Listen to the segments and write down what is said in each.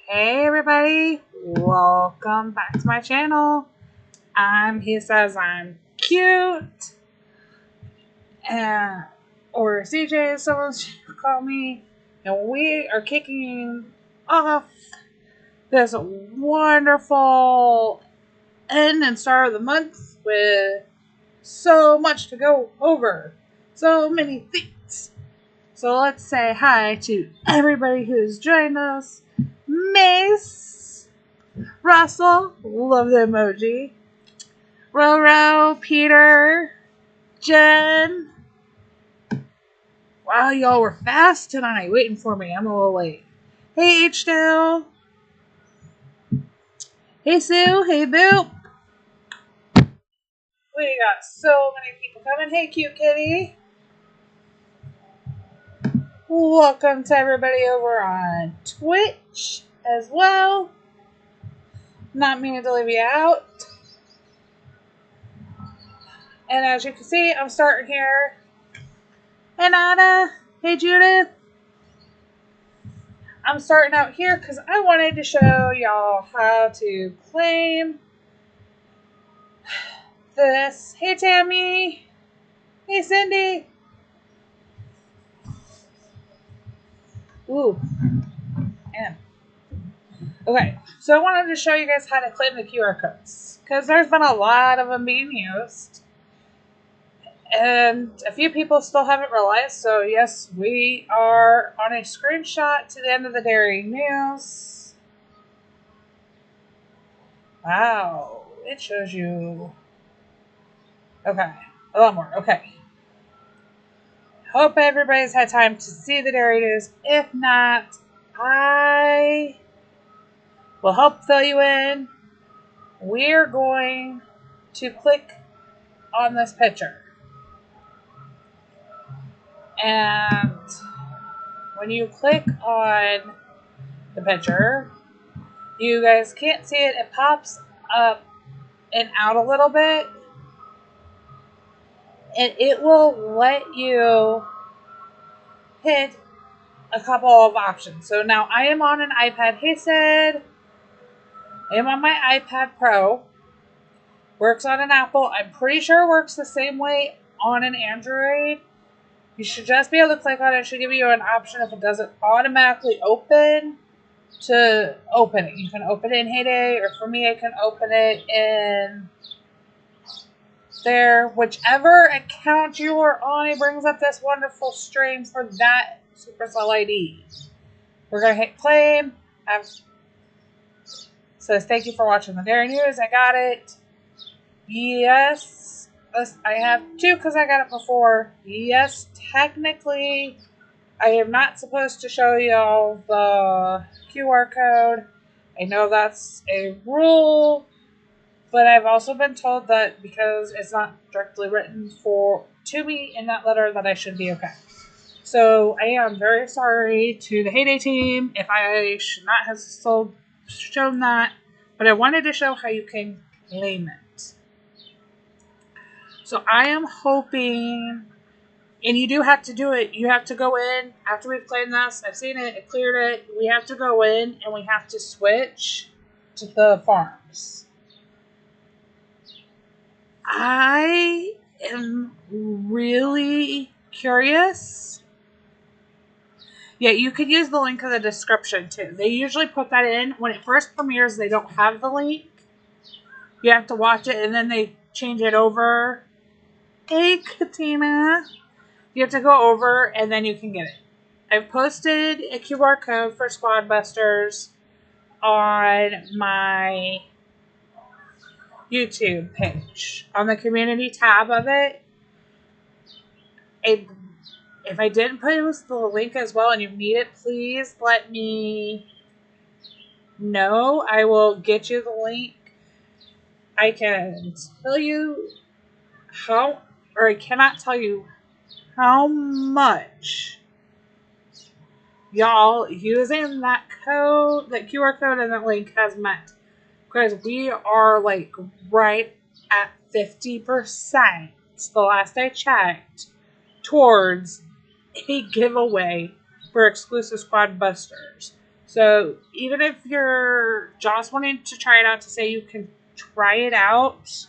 Hey everybody, welcome back to my channel. He says I'm cute, or CJ as someone should call me, and we are kicking off this wonderful end and start of the month with so much to go over, so many things. So let's say hi to everybody who's joined us. Mace, Russell, love the emoji, Roro, Peter, Jen. Wow, y'all were fast tonight waiting for me. I'm a little late. Hey, H2. Hey, Sue. Hey, Boop. We got so many people coming. Hey, cute kitty. Welcome to everybody over on Twitch as well. Not meaning to leave you out. And as you can see, I'm starting here. Hey, Nada. Hey, Judith. I'm starting out here because I wanted to show y'all how to claim this. Hey, Tammy. Hey, Cindy. Ooh. Man. Okay, so I wanted to show you guys how to claim the QR codes because there's been a lot of them being used. And a few people still haven't realized, so yes, we are on a screenshot to the end of the dairy news. Wow, it shows you. Okay, a lot more. Okay. Hope everybody's had time to see the dairy news. If not, I will help fill you in. We're going to click on this picture. And when you click on the picture, you guys can't see it. It pops up and out a little bit. And it will let you hit a couple of options. So now I am on an iPad. Hey, Sid. I am on my iPad Pro. Works on an Apple. I'm pretty sure it works the same way on an Android. You should just be able to click on it. It should give you an option if it doesn't automatically open to open it. You can open it in Heyday, or for me, I can open it in there. Whichever account you are on, it brings up this wonderful stream for that Supercell ID. We're going to hit claim. Says, thank you for watching the Dairy News. I got it. Yes. I have two because I got it before. Yes, technically, I am not supposed to show y'all the QR code. I know that's a rule, but I've also been told that because it's not directly written to me in that letter that I should be okay. So I am very sorry to the Heyday team if I should not have shown that, but I wanted to show how you can claim it. So I am hoping, and you do have to do it, you have to go in, after we've claimed this, I've seen it, it cleared it, we have to go in and we have to switch to the farms. I am really curious. Yeah, you could use the link in the description too. They usually put that in. When it first premieres, they don't have the link. You have to watch it and then they change it over. Hey, Katina. You have to go over and then you can get it. I've posted a QR code for Squad Busters on my YouTube page. On the community tab of it. If I didn't post the link as well and you need it, please let me know. I will get you the link. I can tell you I cannot tell you how much y'all using that code, that QR code and that link has meant. Because we are like right at 50%, the last I checked, towards a giveaway for exclusive Squad Busters. So even if you're just wanting to try it out to say you can try it out,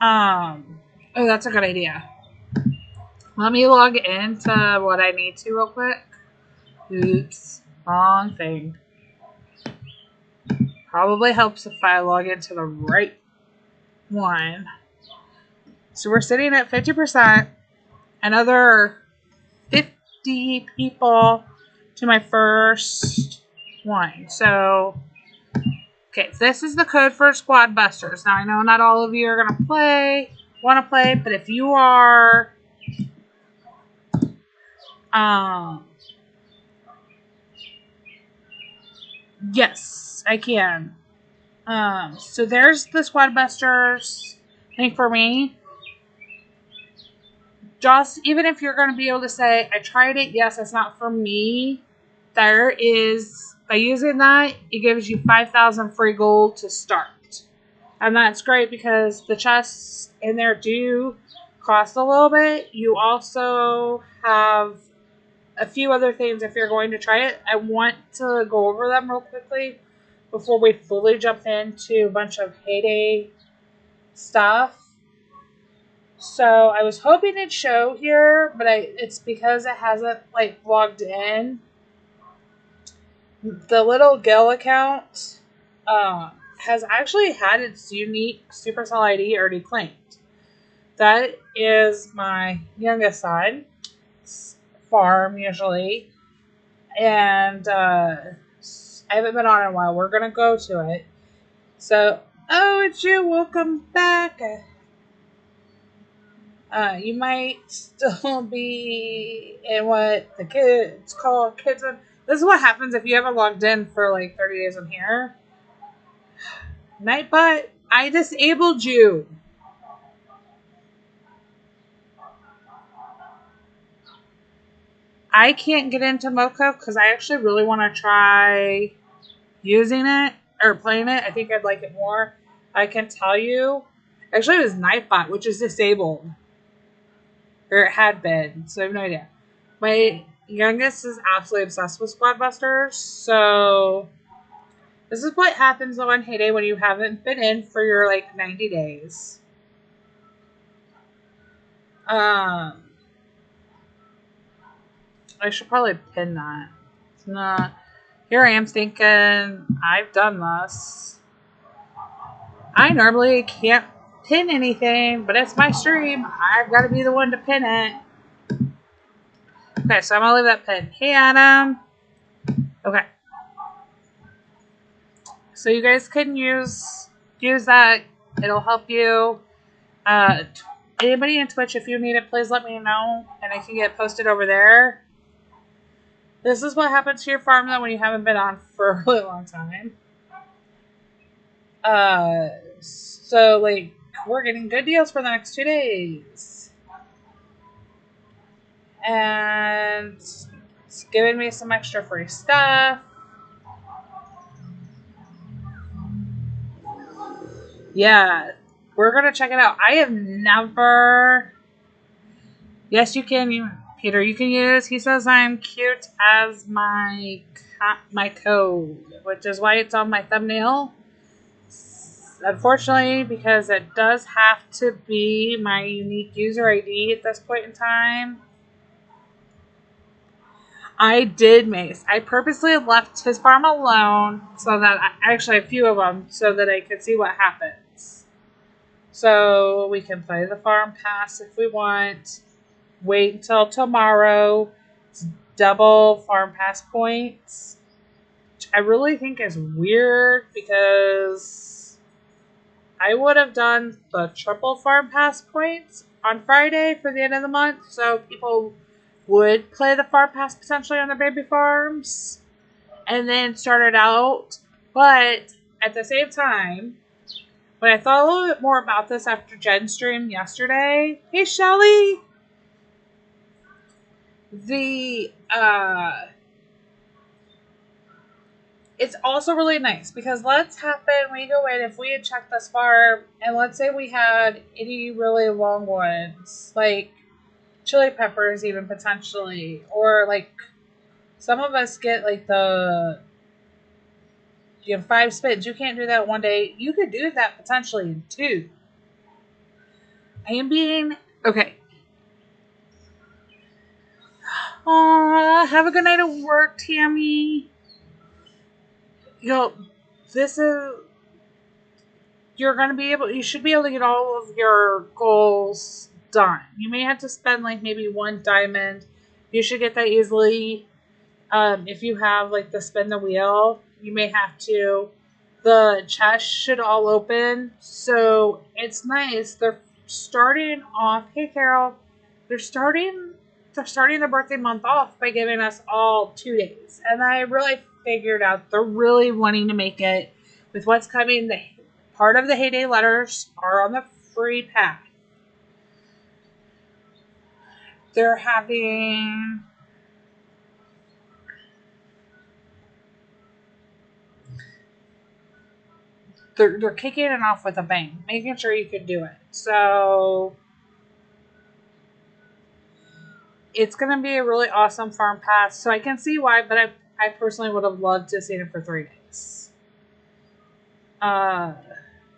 oh, that's a good idea. Let me log into what I need to real quick. Oops, wrong thing. Probably helps if I log into the right one. So we're sitting at 50%. Another 50 people to my first one. So, okay, this is the code for Squad Busters. Now, I know not all of you are going to want to play, but if you are, yes, I can. So there's the Squad Busters thing for me. Just, even if you're going to be able to say, I tried it, yes, it's not for me, there is, by using that, it gives you 5,000 free gold to start. And that's great because the chests in there do cost a little bit. You also have a few other things if you're going to try it. I want to go over them real quickly before we fully jump into a bunch of Heyday stuff. So I was hoping it'd show here, but it's because it hasn't logged in. The little Gil account has actually had its unique Supercell ID already claimed. That is my youngest son's farm usually, and I haven't been on in a while. We're gonna go to it. So, oh, it's you. Welcome back. You might still be in what the kids call kids. This is what happens if you haven't logged in for 30 days in here. Nightbot, I disabled you. I can't get into Mocha because I actually really want to try using it or playing it. I think I'd like it more. I can tell you. Actually, it was Nightbot, which is disabled. Or it had been, so I have no idea. My youngest is absolutely obsessed with Squad Busters, so this is what happens on Heyday when you haven't been in for your 90 days. I should probably pin that. It's not. Here I am thinking I've done this. I normally can't pin anything, but it's my stream. I've got to be the one to pin it. Okay, so I'm gonna leave that pin. Hey, Adam. Okay. So you guys can use that. It'll help you. Anybody in Twitch, if you need it, please let me know, and I can get posted over there. This is what happens to your farm, though, when you haven't been on for a really long time. So, we're getting good deals for the next 2 days. And it's giving me some extra free stuff. Yeah, we're going to check it out. I have never... Yes, you can, Peter. You can use He Says I'm Cute as my code, which is why it's on my thumbnail. Unfortunately, because it does have to be my unique user ID at this point in time. I did Mace. I purposely left his farm alone so that actually a few of them so that I could see what happens. So we can play the farm pass if we want. Wait until tomorrow. It's double farm pass points, which I really think is weird because I would have done the triple farm pass points on Friday for the end of the month, so people would play the farm pass potentially on their baby farms and then start it out. But at the same time, when I thought a little bit more about this after Jen's stream yesterday, hey Shelly, it's also really nice because let's happen we go in, if we had checked this farm and let's say we had any really long ones like chili peppers even potentially, or some of us get like the 5 spins. You can't do that one day. You could do that potentially in 2. I am being okay. Have a good night at work, Tammy. This is you should be able to get all of your goals done. You may have to spend like maybe 1 diamond. You should get that easily. If you have like the spin the wheel, you may have to. The chest should all open, so it's nice. They're starting off. Hey, Carol, they're starting the birthday month off by giving us all 2 days, and I really figured out they're really wanting to make it with what's coming. The part of the Heyday letters are on the free path. They're having. They're kicking it off with a bang, making sure you can do it. So it's going to be a really awesome farm pass. So I can see why, but I personally would have loved to see it for 3 days.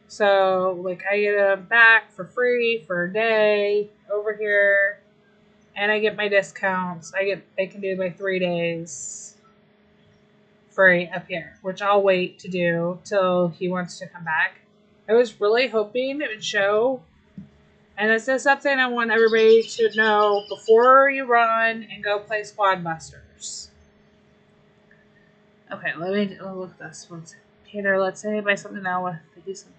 So like I get them back for free for a day over here, and I get my discounts. I can do my 3 days free up here, which I'll wait to do till he wants to come back. I was really hoping it would show, and this is something I want everybody to know before you run and go play Squad Busters. Okay, let me look at this one. Peter, let's say buy something now with the decent.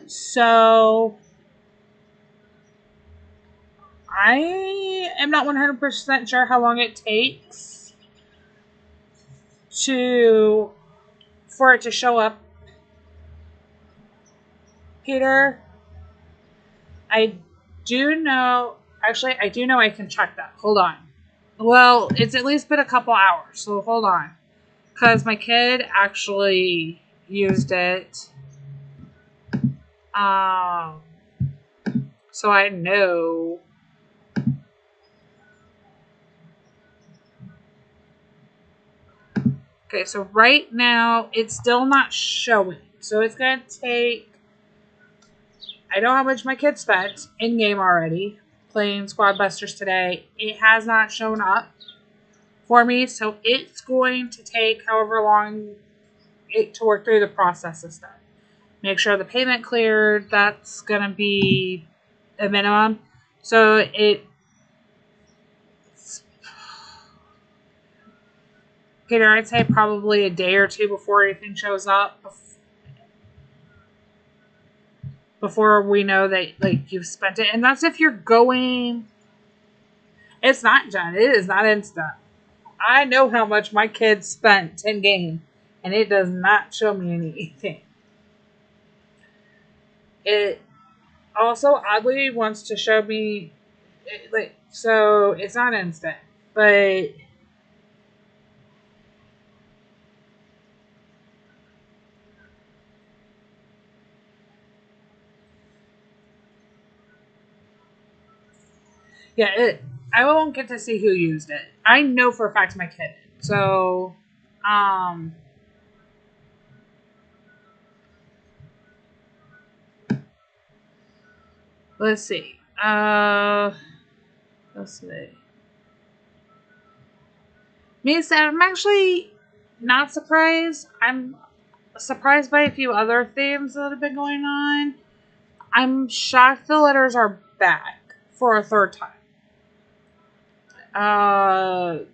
So I am not 100% sure how long it takes for it to show up. Peter, I do know I can check that. Hold on. Well, it's at least been a couple hours, so hold on. Because my kid actually used it. So I know. Okay, so right now it's still not showing. So it's going to take. I know how much my kid spent in game already playing Squad Busters today. It has not shown up for me, so it's going to take however long it to work through the process of stuff. Make sure the payment cleared. That's going to be a minimum. So Peter, I'd say probably a day or 2 before anything shows up. Before we know that like you've spent it. And that's if you're going. It's not done. It is not instant. I know how much my kids spent in game, and it does not show me anything. It also oddly wants to show me, so it's not instant, but yeah, I won't get to see who used it. I know for a fact my kid did. So, let's see. Let's see. Me said I'm actually not surprised. I'm surprised by a few other themes that have been going on. I'm shocked the letters are back for a 3rd time. I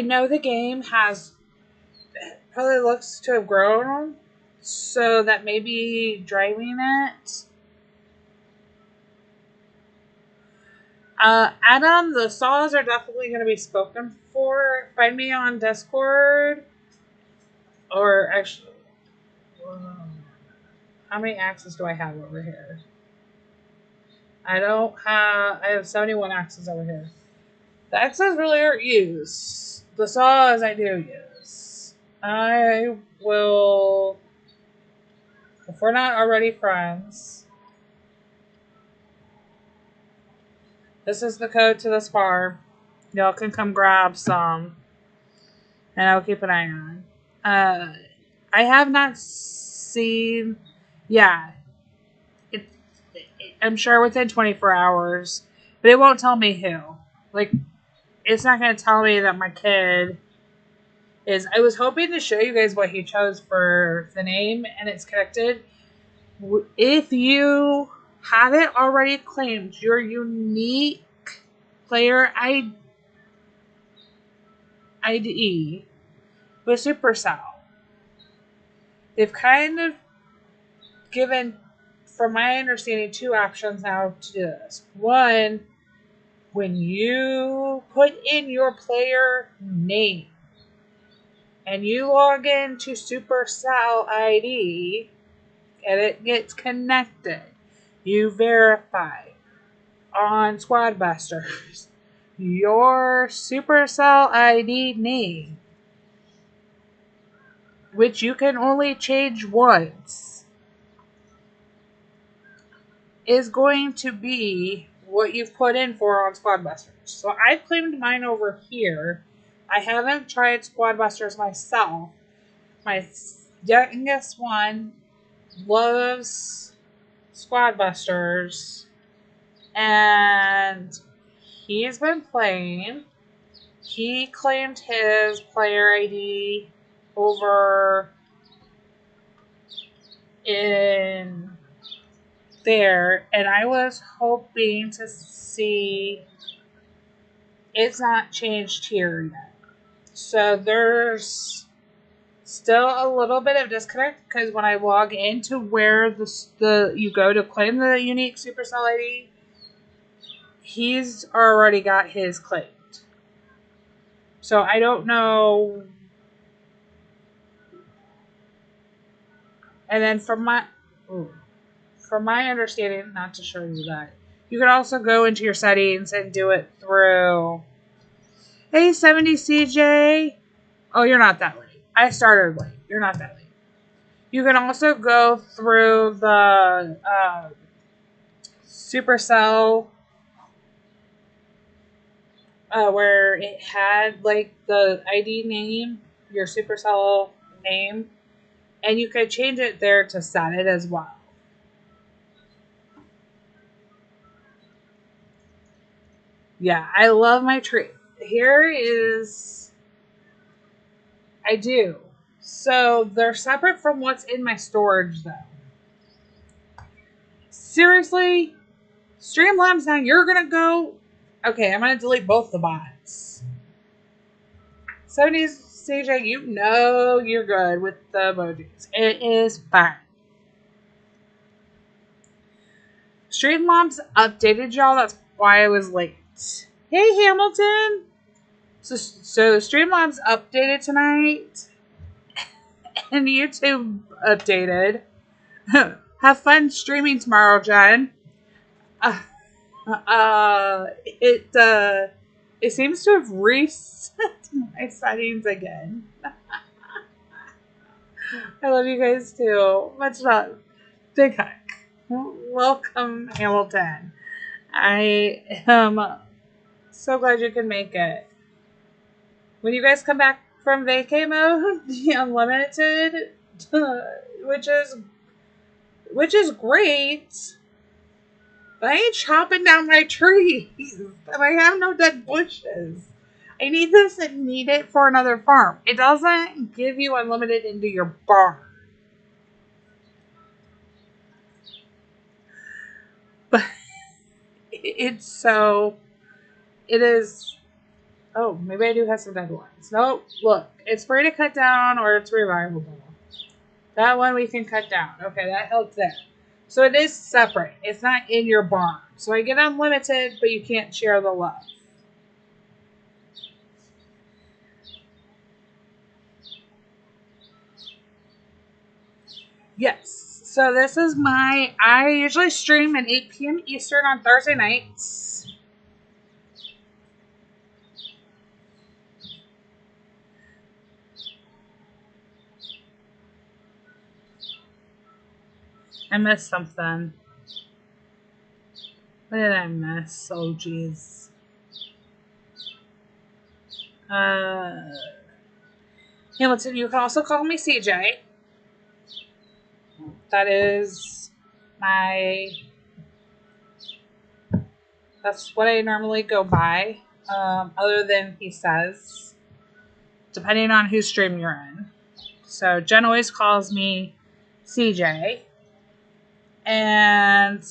know the game probably looks to have grown, so that may be driving it. Adam, the saws are definitely going to be spoken for. Find me on Discord. Or actually, how many axes do I have over here? I have 71 axes over here. The axes really aren't used. The saws I do use. I will, if we're not already friends, This is the code to this bar. Y'all can come grab some, and I'll keep an eye on. I have not seen. Yeah, it, I'm sure within 24 hours, but it won't tell me who. Like, it's not going to tell me that my kid is. I was hoping to show you guys what he chose for the name, and it's connected. If you haven't already claimed your unique player ID with Supercell, they've kind of given, from my understanding, two options now to do this. One, when you put in your player name and you log into Supercell ID and it gets connected, you verify on Squadbusters your Supercell ID name, which you can only change once, is going to be what you've put in for on Squadbusters. So I claimed mine over here. I haven't tried Squadbusters myself. My youngest one loves Squadbusters, and he's been playing. He claimed his player ID over in there, and I was hoping to see it's not changed here yet. So there's still a little bit of disconnect because when I log into where the you go to claim the unique Supercell ID, he's already got his claimed. So I don't know. And then from my understanding, not to show you that, you can also go into your settings and do it through. Hey, 70CJ. Oh, you're not that late. I started late. You're not that late. You can also go through the Supercell where it had like the ID name, your Supercell name, and you could change it there to set it as well. Yeah, I love my tree. Here is. I do. So they're separate from what's in my storage, though. Seriously? Streamlabs, now you're gonna go. Okay, I'm gonna delete both the bots. 70s CJ, you know you're good with the emojis. It is fine. Streamlabs updated y'all, that's why I was late. Hey Hamilton! So Streamlabs updated tonight. And YouTube updated. Have fun streaming tomorrow, Jen. It seems to have reset my settings again. I love you guys too. Much love. Big hug. Welcome, Hamilton. I am so glad you can make it. When you guys come back from vacay mode, the unlimited, which is great. But I ain't chopping down my trees, and I have no dead bushes. I need this and need it for another farm. It doesn't give you unlimited into your barn. But it is. Oh, maybe I do have some dead ones. Nope. Look, it's free to cut down or it's revivable. That one we can cut down. Okay, that helps there. So it is separate. It's not in your barn. So I get unlimited, but you can't share the love. Yes. So this is I usually stream at 8 p.m. Eastern on Thursday nights. I missed something. What did I miss? Oh, jeez. Hamilton, you can also call me CJ. That is that's what I normally go by. Other than he says, depending on whose stream you're in. So Jen always calls me CJ. And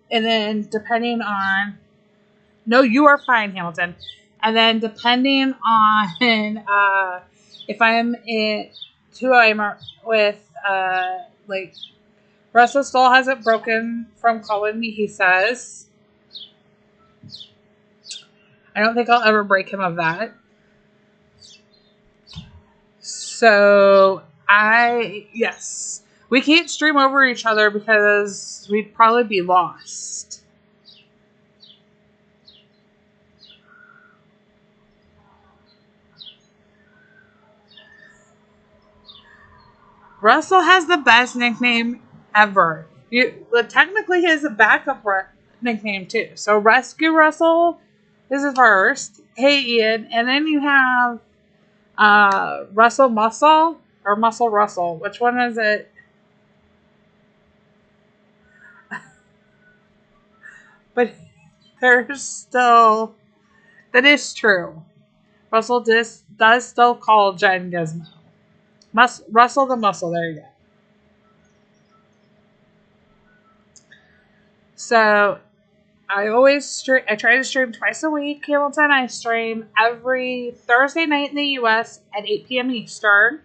then depending on, no, you are fine, Hamilton. And then depending on if I'm in who I'm with, like Russell still hasn't broken from calling me, he says. I don't think I'll ever break him of that. So yes. We can't stream over each other because we'd probably be lost. Russell has the best nickname ever. Technically, he has a backup nickname too. So Rescue Russell is the first. Hey Ian, and then you have Russell Muscle or Muscle Russell. Which one is it? But there's still, that is true. Russell does still call Jen Gizmo. Russell the Muscle. There you go. So I try to stream twice a week, Hamilton. I stream every Thursday night in the U.S. at 8 p.m. Eastern.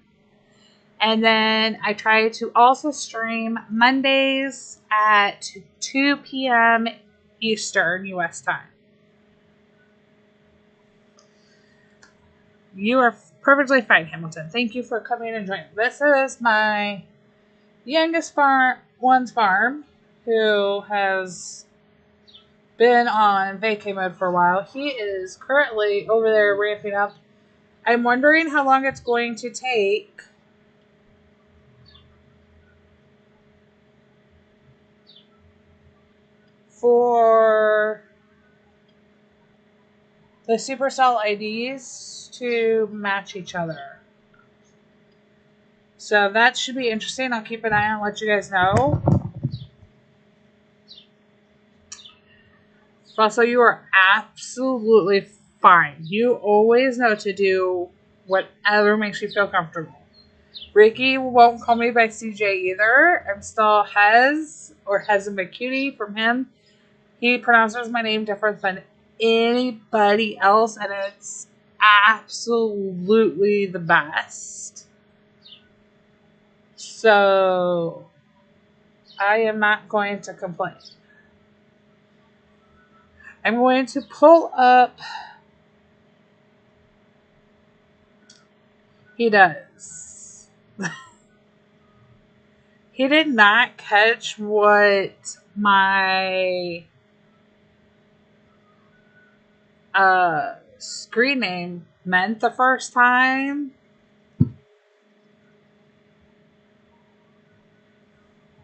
And then I try to also stream Mondays at 2 p.m. Eastern U.S. time. You are perfectly fine, Hamilton. Thank you for coming and joining. This is my youngest one's farm, who has been on vacay mode for a while. He is currently over there ramping up. I'm wondering how long it's going to take for the Supercell IDs to match each other. So that should be interesting. I'll keep an eye on and let you guys know. Russell, you are absolutely fine. You always know to do whatever makes you feel comfortable. Ricky won't call me by CJ either. I'm still Hez or hesezimcute from him. He pronounces my name different than anybody else, and it's absolutely the best. So I am not going to complain. I'm going to pull up. He does. He did not catch what my screen name meant the first time.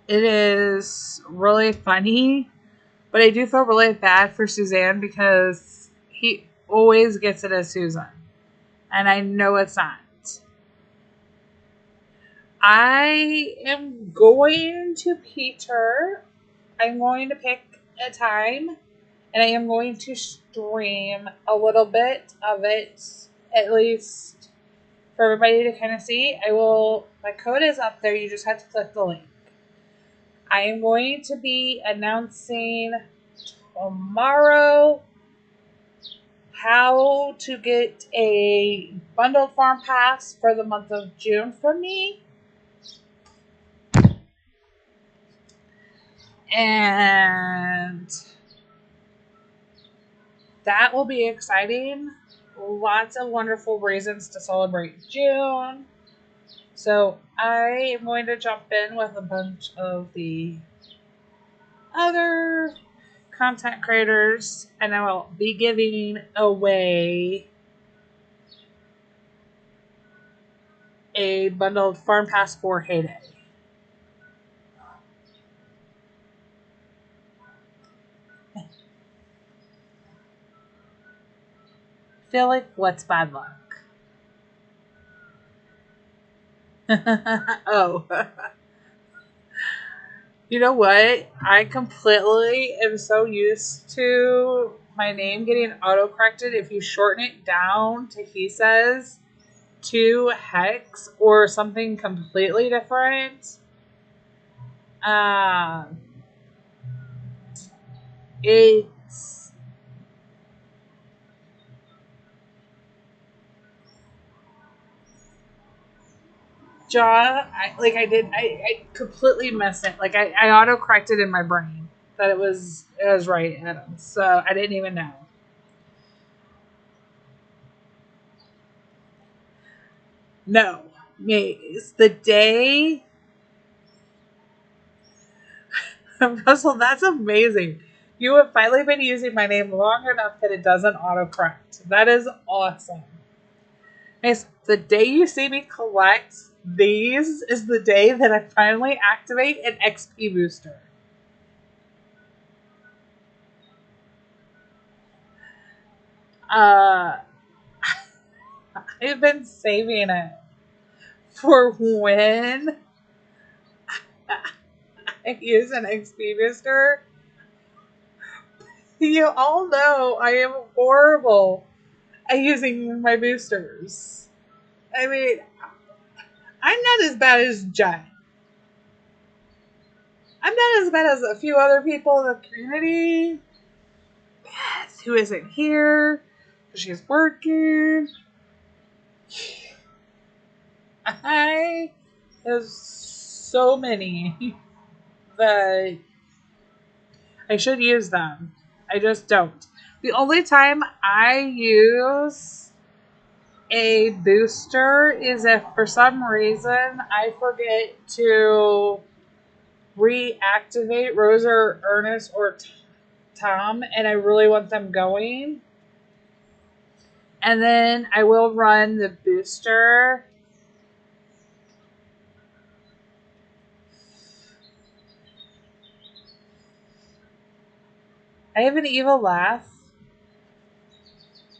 It is really funny, but I do feel really bad for Suzanne because he always gets it as Susan, and I know it's not. I am going to Peter. I'm going to pick a time, and I am going to stream a little bit of it, at least for everybody to kind of see. My code is up there. You just have to click the link. I am going to be announcing tomorrow how to get a bundled farm pass for the month of June for me. And that will be exciting. Lots of wonderful reasons to celebrate June. So I am going to jump in with a bunch of the other content creators, and I will be giving away a bundled farm pass for Heyday. feel like what's bad luck? Oh. You know what? I completely am so used to my name getting auto-corrected if you shorten it down to he says to hex or something completely different. It's I completely missed it. Like I auto corrected in my brain that it was right, Adam. So I didn't even know. No, Maze. The day Russell, that's amazing. You have finally been using my name long enough that it doesn't autocorrect. That is awesome. Maze, the day you see me collect these is the day that I finally activate an XP booster. I've been saving it for when I use an XP booster. You all know I am horrible at using my boosters. I mean, I'm not as bad as Jen. I'm not as bad as a few other people in the community. Beth, who isn't here. She's working. I have so many that I should use them. I just don't. The only time I use a booster is if for some reason I forget to reactivate Rosa or Ernest or Tom and I really want them going. And then I will run the booster. I have an evil laugh.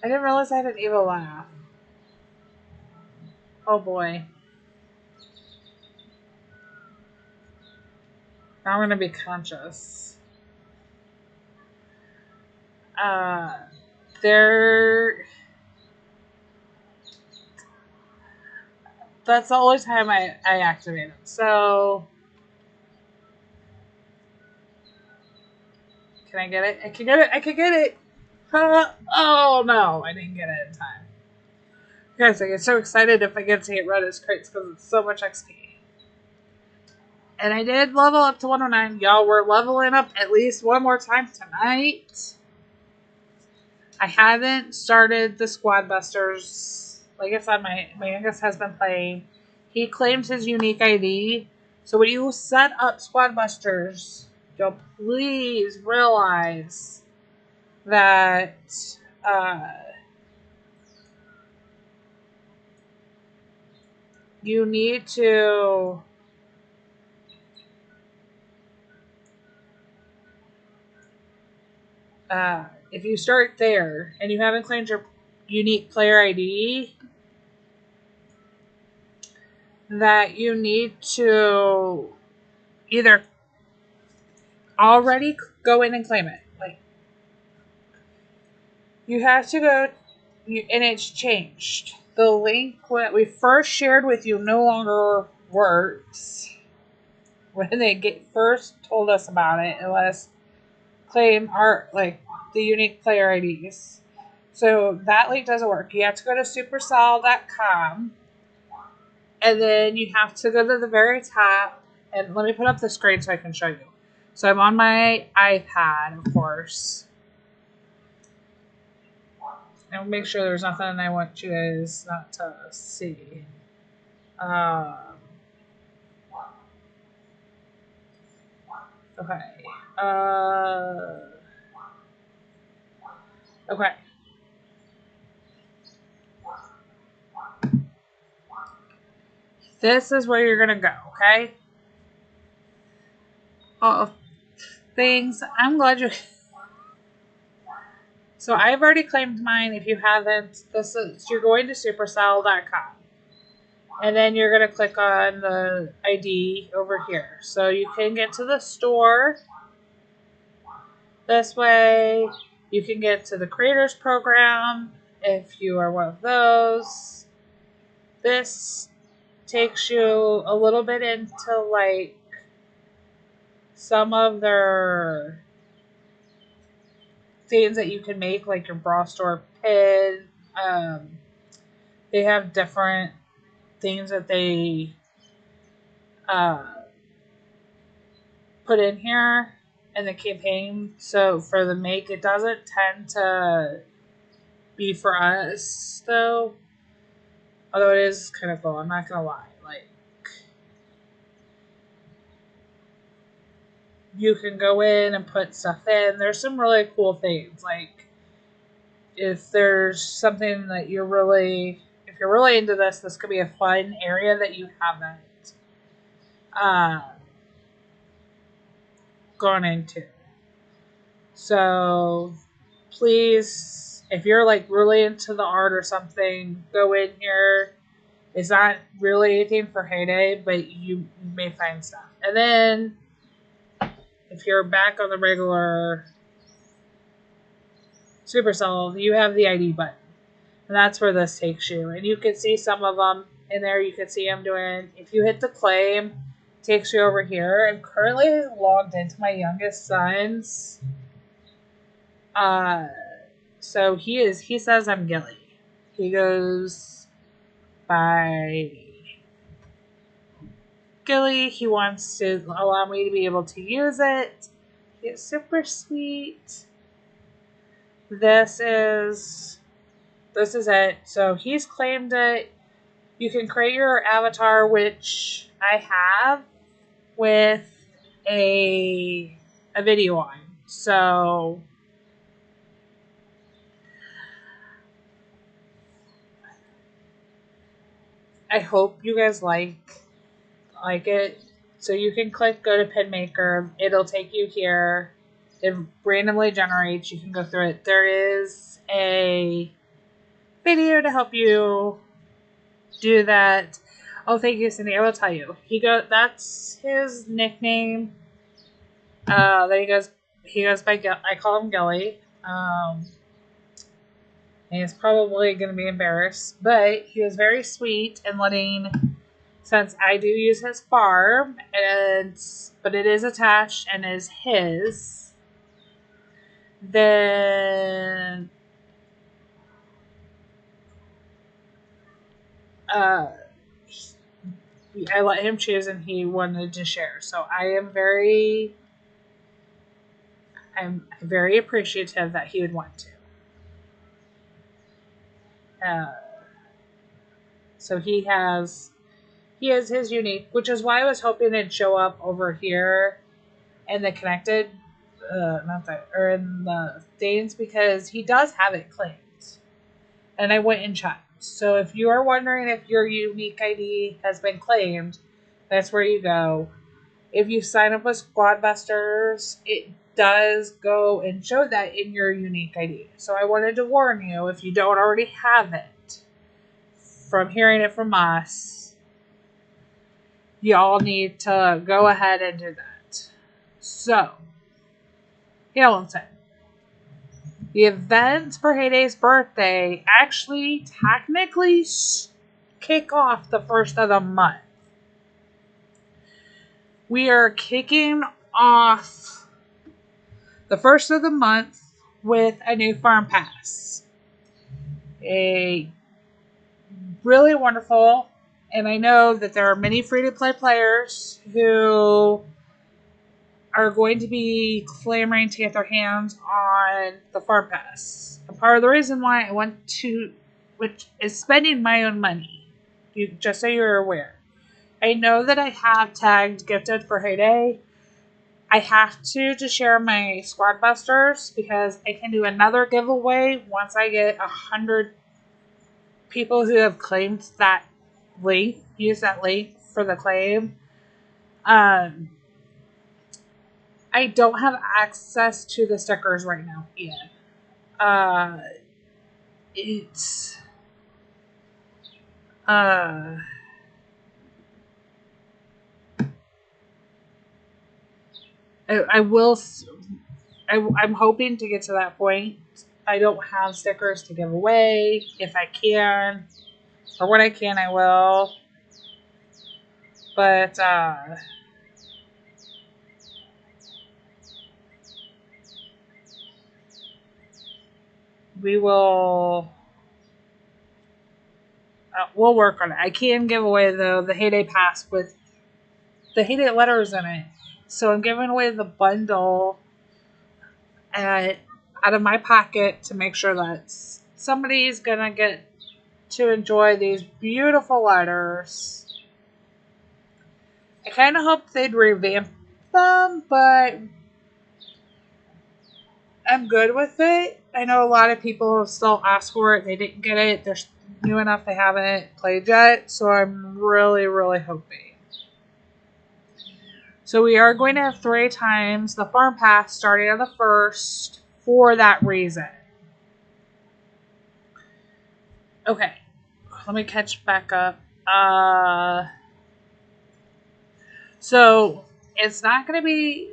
I didn't realize I had an evil laugh. Oh boy. Now I'm going to be conscious. There. That's the only time I activate them. So. Can I get it? I can get it. I can get it. Oh no, I didn't get it in time. Guys, I get so excited if I get to hit red as crates because it's so much XP. And I did level up to 109. Y'all, we're leveling up at least one more time tonight. I haven't started the Squad Busters. Like I said, my youngest has been playing. He claims his unique ID. So when you set up Squad Busters, you'll please realize that you need to if you start there and you haven't claimed your unique player ID, that you need to either already go in and claim it. Like, you have to go, and it's changed. The link that we first shared with you no longer works. When they first told us about it, it let us claim our, like, the unique player IDs. So that link doesn't work. You have to go to supercell.com. And then you have to go to the very top. And let me put up the screen so I can show you. So I'm on my iPad, of course. And make sure there's nothing I want you guys not to see. Okay. Okay. This is where you're going to go, okay? Oh, things. I'm glad you... So I've already claimed mine. If you haven't, you're going to supercell.com. And then you're going to click on the ID over here. So you can get to the store this way. You can get to the creators program if you are one of those. This takes you a little bit into like some of their things that you can make, like your bra store pin. They have different things that they put in here in the campaign. So for the make, it doesn't tend to be for us though. Although it is kind of cool, I'm not gonna lie. Like, you can go in and put stuff in. There's some really cool things. Like, if there's something that if you're really into this, this could be a fun area that you haven't gone into. So please, if you're like really into the art or something, go in here. It's not really anything for Heyday, but you may find stuff. And then if you're back on the regular Supercell, you have the ID button. And that's where this takes you. And you can see some of them in there. You can see them doing. If you hit the claim, it takes you over here. I'm currently logged into my youngest son's. So he says I'm Gilly. He goes by Gilly. He wants to allow me to be able to use it. It's super sweet. This is it. So he's claimed it. You can create your avatar, which I have, with a video on. So I hope you guys like it. So you can click go to pin maker. It'll take you here. It randomly generates. You can go through it. There is a video to help you do that. Oh, thank you, Cindy. I will tell you. That's his nickname. He goes by I call him Gully. And he's probably going to be embarrassed, but he was very sweet and since I do use his farm, but it is attached and is his, then I let him choose and he wanted to share. So I'm very appreciative that he would want to. So he has his unique, which is why I was hoping it'd show up over here in the connected, in the things, because he does have it claimed. And I went and checked. So if you are wondering if your unique ID has been claimed, that's where you go. If you sign up with Squad Busters, it does go and show that in your unique ID. So I wanted to warn you, if you don't already have it, from hearing it from us, y'all need to go ahead and do that. So, Hamilton. The events for Heyday's birthday actually technically kick off the first of the month. We are kicking off the first of the month with a new farm pass. A really wonderful, and I know that there are many free-to-play players who are going to be clamoring to get their hands on the farm pass. And part of the reason why I want to, which is spending my own money, just so you're aware. I know that I have tagged Gifted for Heyday. I have to share my Squad Busters because I can do another giveaway once I get 100 people who have claimed that link, use that link for the claim. I don't have access to the stickers right now yet. It's I will. I'm hoping to get to that point. I don't have stickers to give away. If I can, or when I can, I will. But we will. We'll work on it. I can give away though the Heyday pass with the Heyday letters in it. So I'm giving away the bundle out of my pocket to make sure that somebody's gonna get to enjoy these beautiful letters. I kind of hope they'd revamp them, but I'm good with it. I know a lot of people still ask for it. They didn't get it. They're new enough they haven't played yet, so I'm really, really hoping. So we are going to have 3 times the farm pass starting on the 1st for that reason. Okay, let me catch back up. So it's not going to be.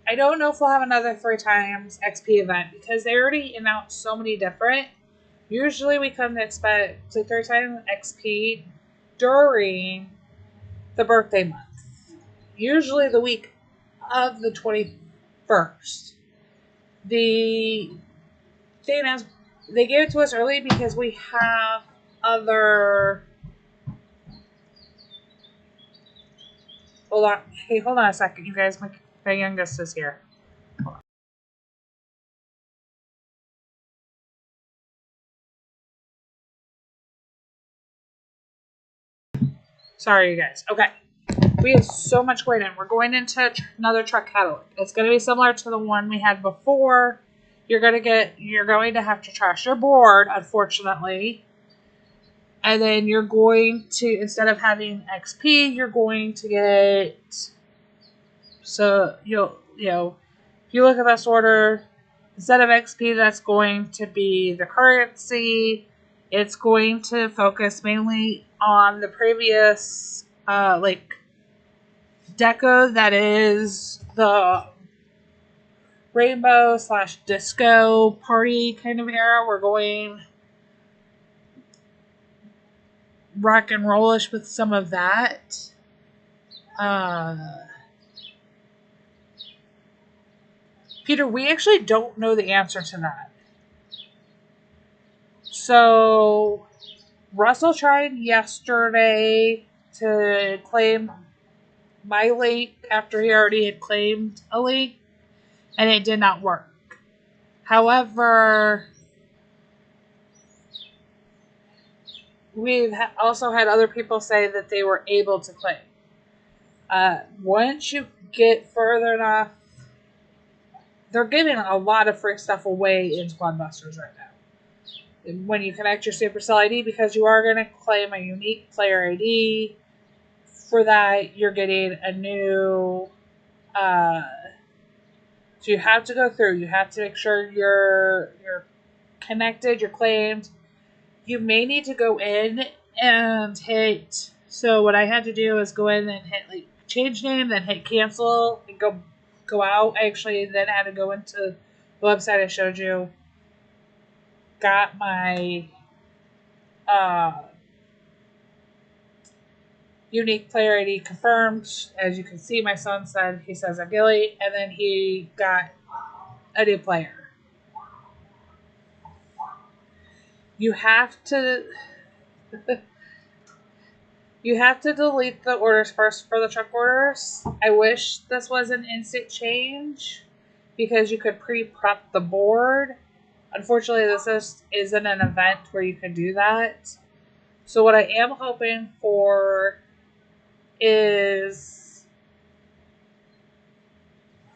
I don't know if we'll have another 3 times XP event because they already announced so many different. Usually we come to expect to 3 times XP during the birthday month. Usually the week of the 21st. The thing is, they gave it to us early because we have other. Hold on. Hey, hold on a second, you guys. My youngest is here. Sorry, you guys. Okay. We have so much going in. We're going into another truck catalog. It's going to be similar to the one we had before. You're going to have to trash your board, unfortunately. And then you're going to, instead of having XP, you're going to get, so if you look at this order, instead of XP, that's going to be the currency. It's going to focus mainly on the previous, Deco, that is the rainbow / disco party kind of era. We're going rock and rollish with some of that. Peter, we actually don't know the answer to that. So Russell tried yesterday to claim my link after he already had claimed a link, and it did not work. However, we've also had other people say that they were able to claim. Once you get further enough, they're giving a lot of free stuff away in Squad Busters right now. When you connect your Supercell ID, because you are going to claim a unique player ID, for that you're getting a new. So you have to go through. You have to make sure you're connected, you're claimed. You may need to go in and hit. So what I had to do is go in and hit change name, then hit cancel and go out. I actually then had to go into the website I showed you. Got my unique player ID confirmed. As you can see, my son said he says I'm Gilly, and then he got a new player. You have to delete the orders first for the truck orders. I wish this was an instant change because you could pre-prep the board. Unfortunately, this isn't an event where you can do that. So what I am hoping for is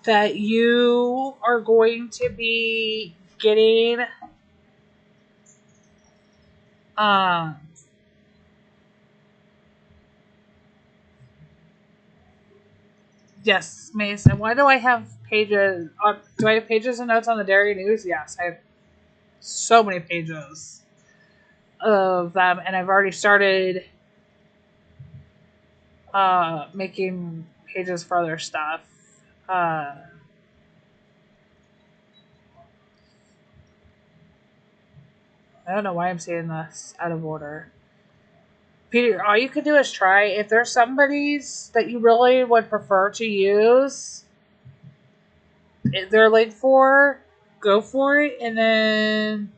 that you are going to be getting yes, Mason. Why do I have pages? Do I have pages and notes on the Dairy News? Yes, I have so many pages of them, and I've already started making pages for other stuff. I don't know why I'm saying this out of order. Peter, all you can do is try. If there's somebody's that you really would prefer to use their link for, go for it, and then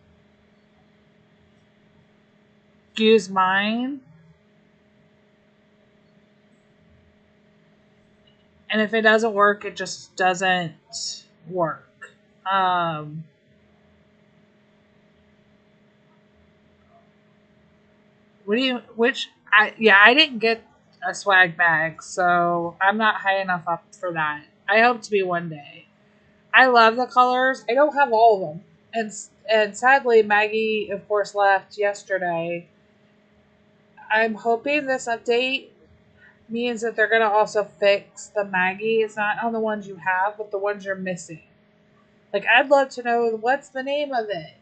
use mine. And if it doesn't work, it just doesn't work. I didn't get a swag bag, so I'm not high enough up for that. I hope to be one day. I love the colors. I don't have all of them. And sadly, Maggie, of course, left yesterday. I'm hoping this update means that they're going to also fix the Maggie. It's not on the ones you have, but the ones you're missing. Like, I'd love to know what's the name of it.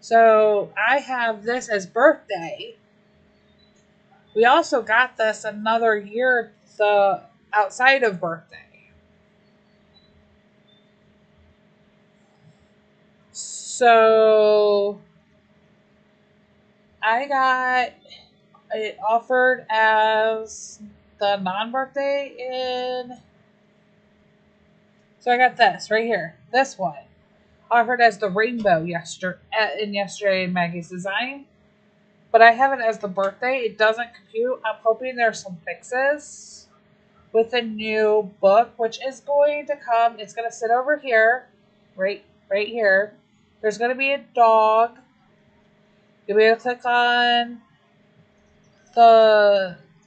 So, I have this as birthday. We also got this another year outside of birthday. So, I got it offered as the non-birthday in. So I got this right here. This one offered as the rainbow yesterday in Maggie's design, but I have it as the birthday. It doesn't compute. I'm hoping there's some fixes with the new book, which is going to come. It's going to sit over here, right here. There's going to be a dog. You'll be able to click on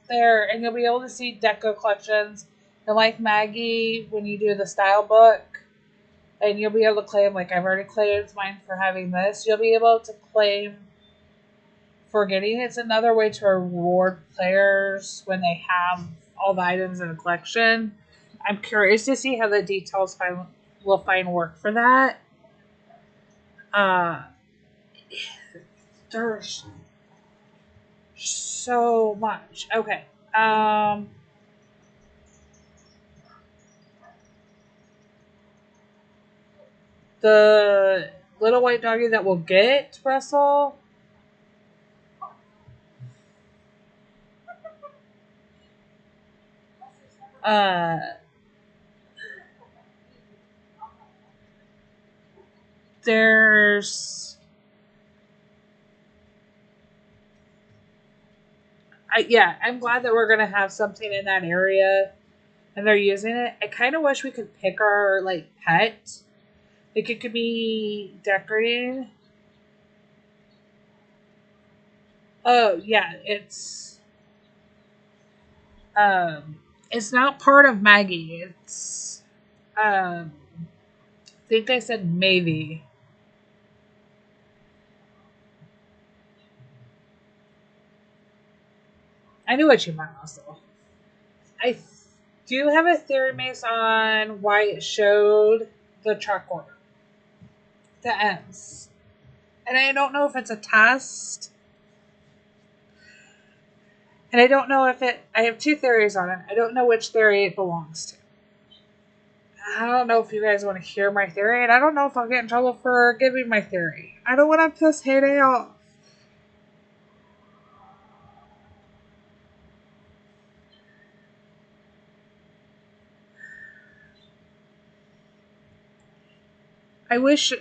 there, and you'll be able to see Deco collections. And like Maggie, when you do the style book, and you'll be able to claim, like I've already claimed mine for having this, you'll be able to claim for getting it. It's another way to reward players when they have all the items in a collection. I'm curious to see how the details will find work for that. There's so much. Okay. The little white doggy that will get Russell. There's I'm glad that we're gonna have something in that area and they're using it. I kind of wish we could pick our like pet. Like it could be decorating. Oh yeah, it's not part of Maggie. It's I think they said maybe. I knew what you meant also. I do have a theory based on why it showed the truck order. The M's. And I don't know if it's a test. And I don't know if I have two theories on it. I don't know which theory it belongs to. I don't know if you guys want to hear my theory, and I don't know if I'll get in trouble for giving my theory. I don't want to piss Heyday off. I wish.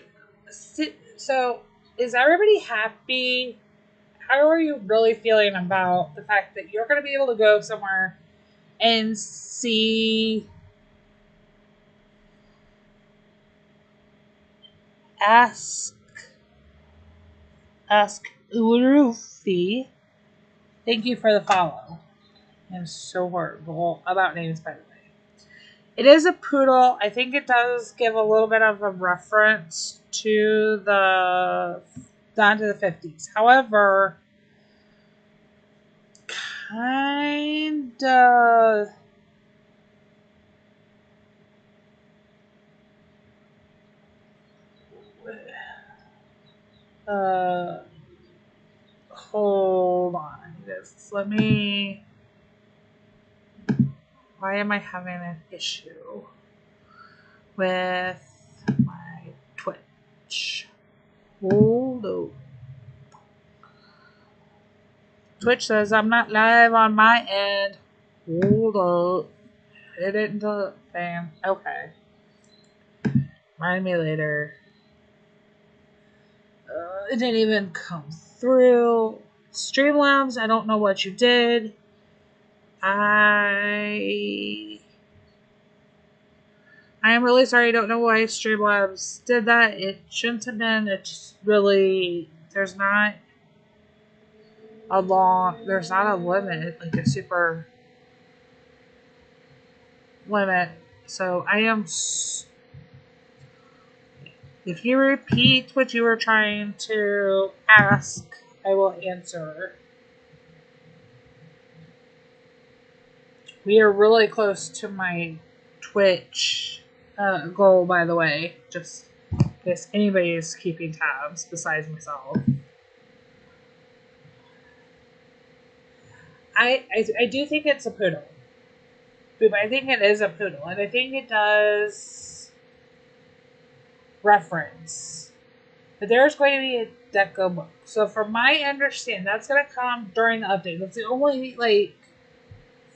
So, is everybody happy? How are you really feeling about the fact that you're going to be able to go somewhere and see ask Urufi? Thank you for the follow. I'm so horrible about names, by the way. It is a poodle. I think it does give a little bit of a reference to down to the 50s. However, kind of. Hold on. Let me. Why am I having an issue with my Twitch? Hold on. Twitch says I'm not live on my end. Hold up. It didn't do it. Bam. Okay. Remind me later. It didn't even come through. Streamlabs, I don't know what you did. I am really sorry. I don't know why Streamlabs did that. It shouldn't have been. It's really, there's not a limit, like a super limit. So if you repeat what you were trying to ask, I will answer. We are really close to my Twitch goal, by the way, just in case anybody is keeping tabs besides myself. I do think it's a poodle. I think it is a poodle, and I think it does reference. But there's going to be a Deco book. So from my understanding, that's going to come during the update. That's the only,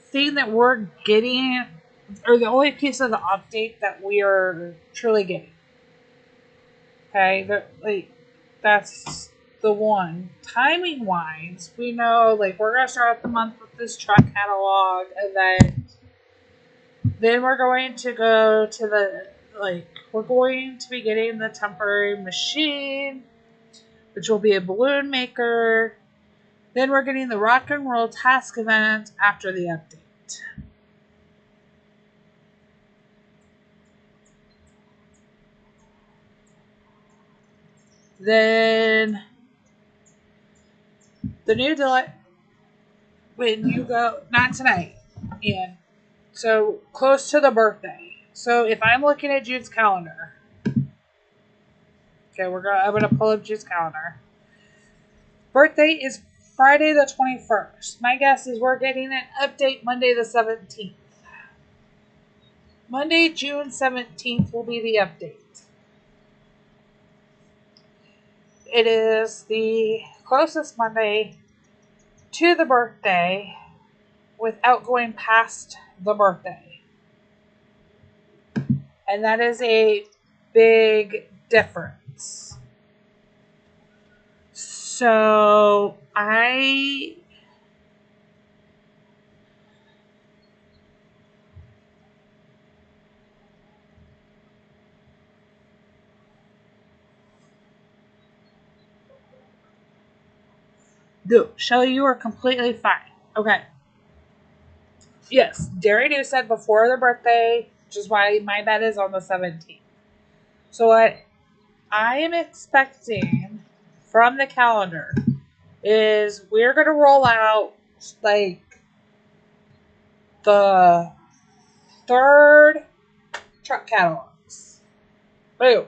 thing that we're getting, or the only piece of the update that we are truly getting. Okay? That's the one. Timing wise, we know, we're going to start out the month with this truck catalog event. Then we're going to go to we're going to be getting the temporary machine, which will be a balloon maker. Then we're getting the rock and roll task event after the update. Then the new delay, when you go, not tonight, and so close to the birthday. So if I'm looking at Jude's calendar, okay, I'm gonna pull up Jude's calendar. Birthday is Friday the 21st. My guess is we're getting an update Monday the 17th. Monday, June 17th will be the update. It is the closest Monday to the birthday without going past the birthday. And that is a big difference. So Shelly, you are completely fine. Okay. Yes, Derry New said before the birthday, which is why my bet is on the 17th. So what I am expecting from the calendar is we're going to roll out the third truck catalogs. Boom.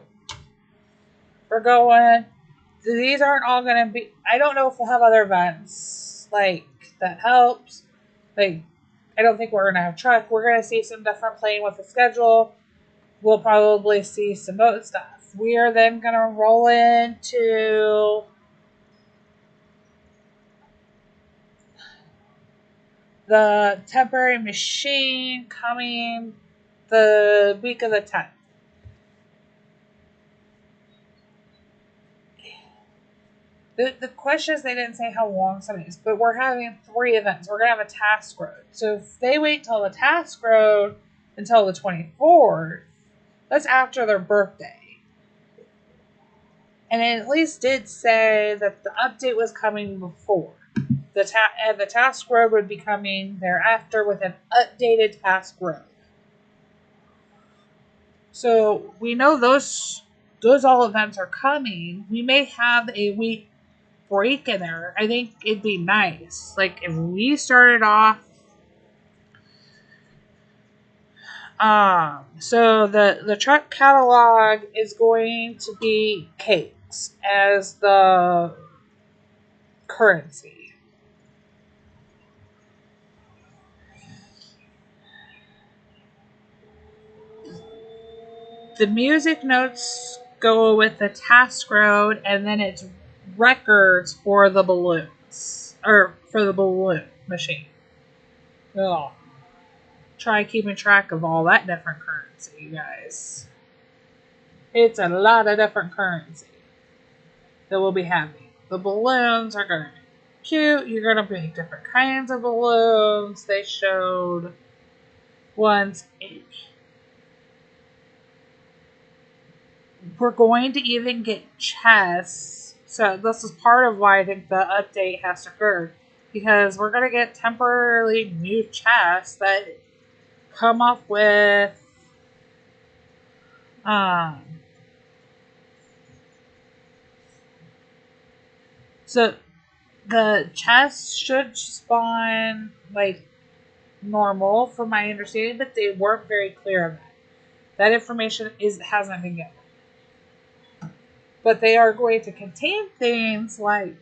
We're going. These aren't all going to be. I don't know if we'll have other events that helps. I don't think we're going to have truck. We're going to see some different playing with the schedule. We'll probably see some boat stuff. We are then going to roll into the temporary machine coming the week of the 10th. The question is, they didn't say how long something is, but we're having 3 events. We're going to have a task road. So if they wait till the task road until the 24th, that's after their birthday. And it at least did say that the update was coming before. The task road would be coming thereafter with an updated task road. So we know those all events are coming. We may have a week break in there. I think it'd be nice. If we started off. So the truck catalog is going to be cake. as the currency. The music notes go with the task road, and then it's records for the balloons. Or for the balloon machine. Oh. Try keeping track of all that different currency, you guys. It's a lot of different currency that we'll be having. The balloons are going to be cute. You're going to make different kinds of balloons. They showed ones. We're going to even get chests. So this is part of why I think the update has to occur. Because we're going to get temporarily new chests that come up with so the chests should spawn like normal from my understanding, but they weren't very clear on that. That information hasn't been given. But they are going to contain things like,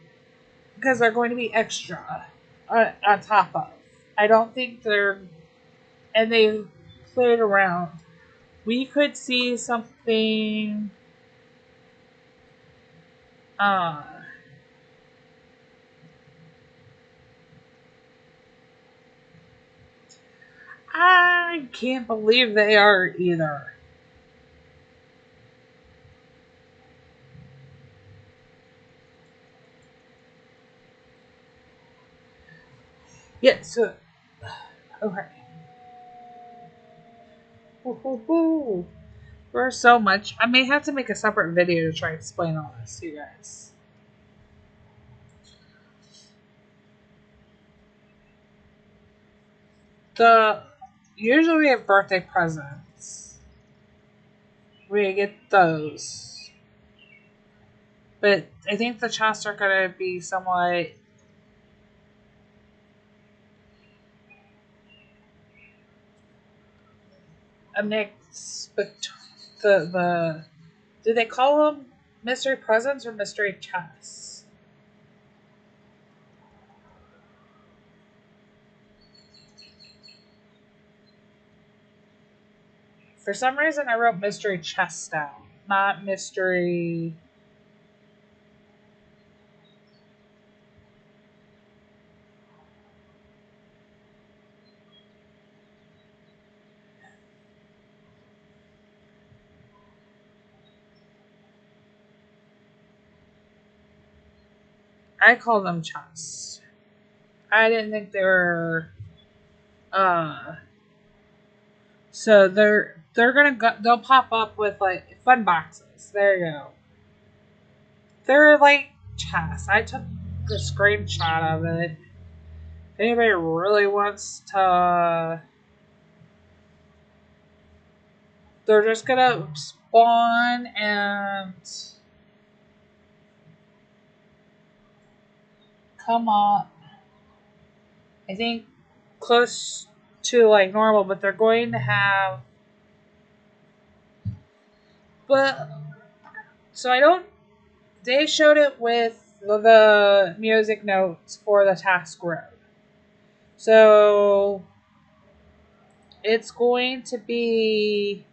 because they're going to be extra on top of. I don't think they're, and they played around. We could see something, I can't believe they are either. Yeah, so, okay. There's so much. I may have to make a separate video to try to explain all this to you guys. Usually we have birthday presents. We get those. But I think the chests are going to be somewhat a mix between the do they call them mystery presents or mystery chests? For some reason, I wrote mystery chest down, not mystery. I call them chests. I didn't think they were. So they're gonna go, they'll pop up with like fun boxes. There you go. They're like chests. I took a screenshot of it. If anybody really wants to, they're just gonna spawn and come up. I think close to like normal, but they're going to have. But so I don't. They showed it with the music notes for the task road. So it's going to be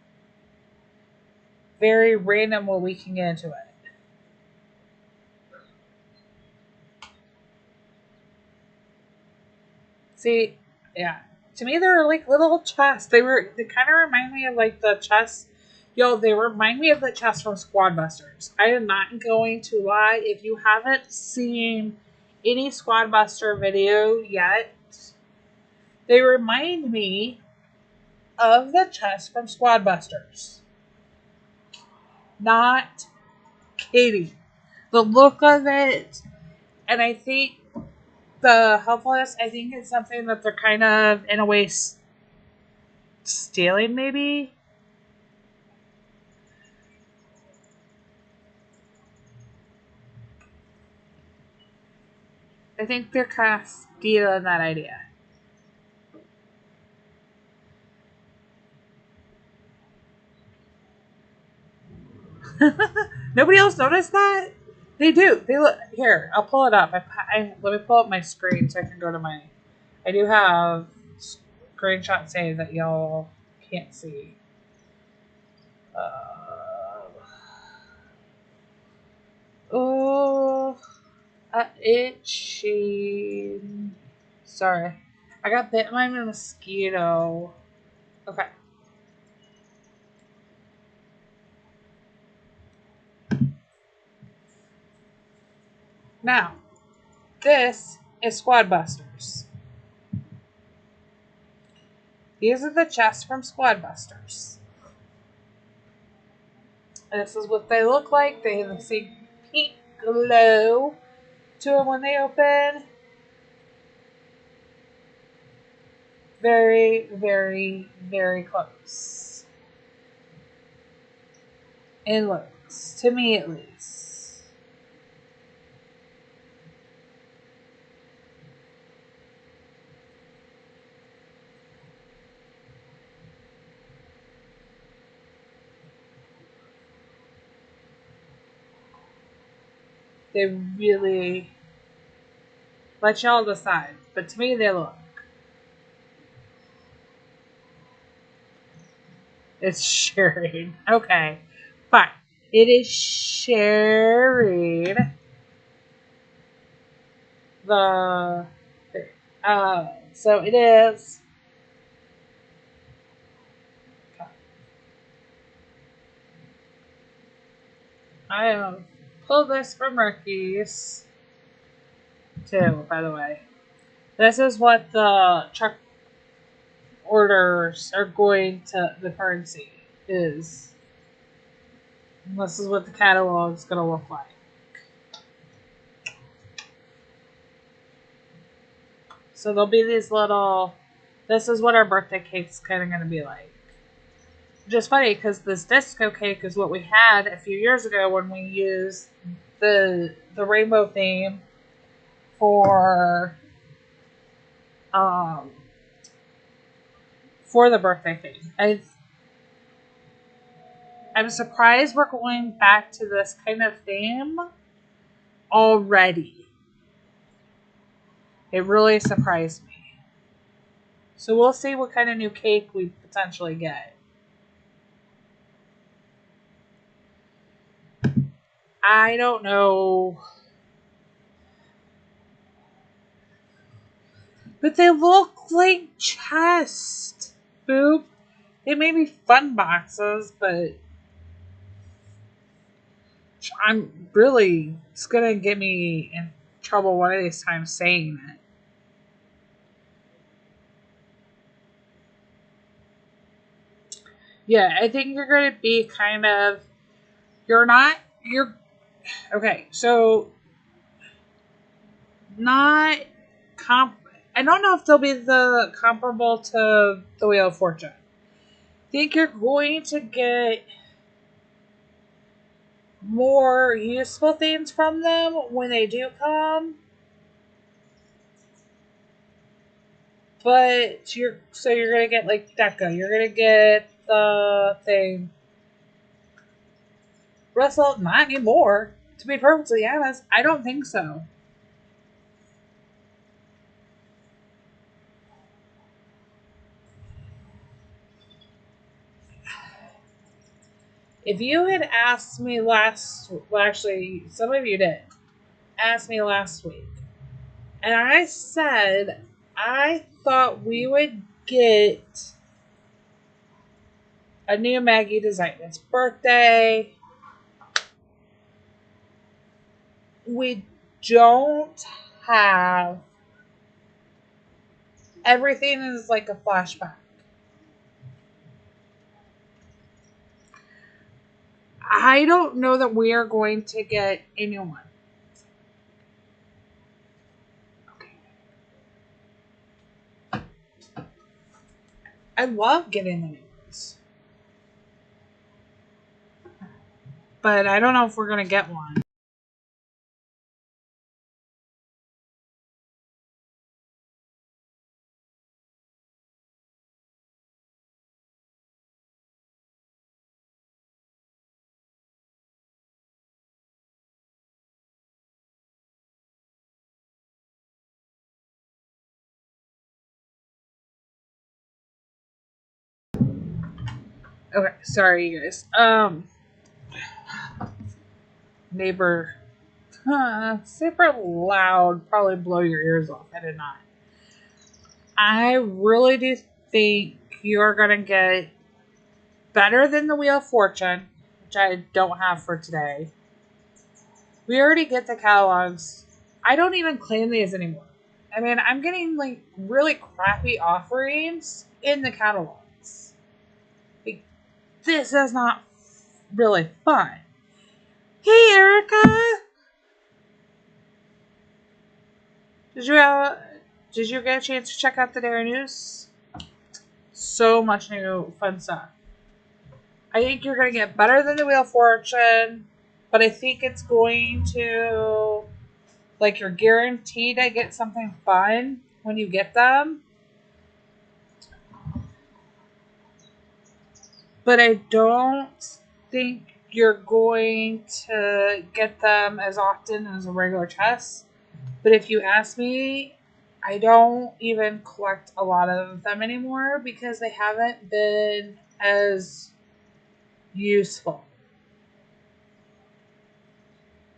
very random when we can get into it. See, yeah. To me, they're like little chests. They kind of remind me of like the chests. Yo, they remind me of the chests from Squad Busters. I am not going to lie. If you haven't seen any Squad Buster video yet, they remind me of the chests from Squad Busters. Not kidding. The look of it, and I think the helpfulness, I think it's something that they're kind of, in a way, stealing, maybe? I think they're kind of stealing that idea. Nobody else noticed that? They do. They look here. I'll pull it up. Let me pull up my screen so I can go to my. I do have screenshot saved that y'all can't see. Oh, itching. Sorry, I got bit by a mosquito. Okay. Now, this is Squad Busters. These are the chests from Squad Busters. And this is what they look like. They have the same pink glow to them when they open. Very, very, very close. It looks, to me at least. They really let y'all decide. But to me, they look. It's sharing. Okay. Fine. It is sharing the. So it is. I have pulled this from Ricky's too, by the way. This is what the truck orders are going to, the currency is. And this is what the catalog is going to look like. So there'll be these little, this is what our birthday cake's kind of going to be like. Just funny because this disco cake is what we had a few years ago when we used the rainbow theme for the birthday theme. I'm surprised we're going back to this kind of theme already. It really surprised me. So we'll see what kind of new cake we potentially get. I don't know. But they look like chests. Boop. They may be fun boxes, but I'm really, it's going to get me in trouble one of these times saying it. Yeah, I think you're going to be kind of, okay, so not I don't know if they'll be the comparable to the Wheel of Fortune. I think you're going to get more useful things from them when they do come. But you're gonna get like Deco. You're gonna get the thing. Russell, not anymore. To be perfectly honest, I don't think so. If you had asked me actually, some of you did ask me last week, and I said I thought we would get a new Maggie design. It's birthday. We don't have everything is like a flashback. I don't know that we are going to get a new one. Okay. I love getting the new ones. But I don't know if we're going to get one. Okay, sorry you guys. Neighbor, super loud, probably blow your ears off. I did not. I really do think you're gonna get better than the Wheel of Fortune, which I don't have for today. We already get the catalogs. I don't even claim these anymore. I mean, I'm getting like really crappy offerings in the catalogs. Like, this is not really fun. Hey, Erica, did you have, did you get a chance to check out the Daily News? So much new fun stuff. I think you're gonna get better than the Wheel of Fortune, but I think it's going to, like, you're guaranteed to get something fun when you get them. But I don't think you're going to get them as often as a regular chest. But if you ask me, I don't even collect a lot of them anymore because they haven't been as useful.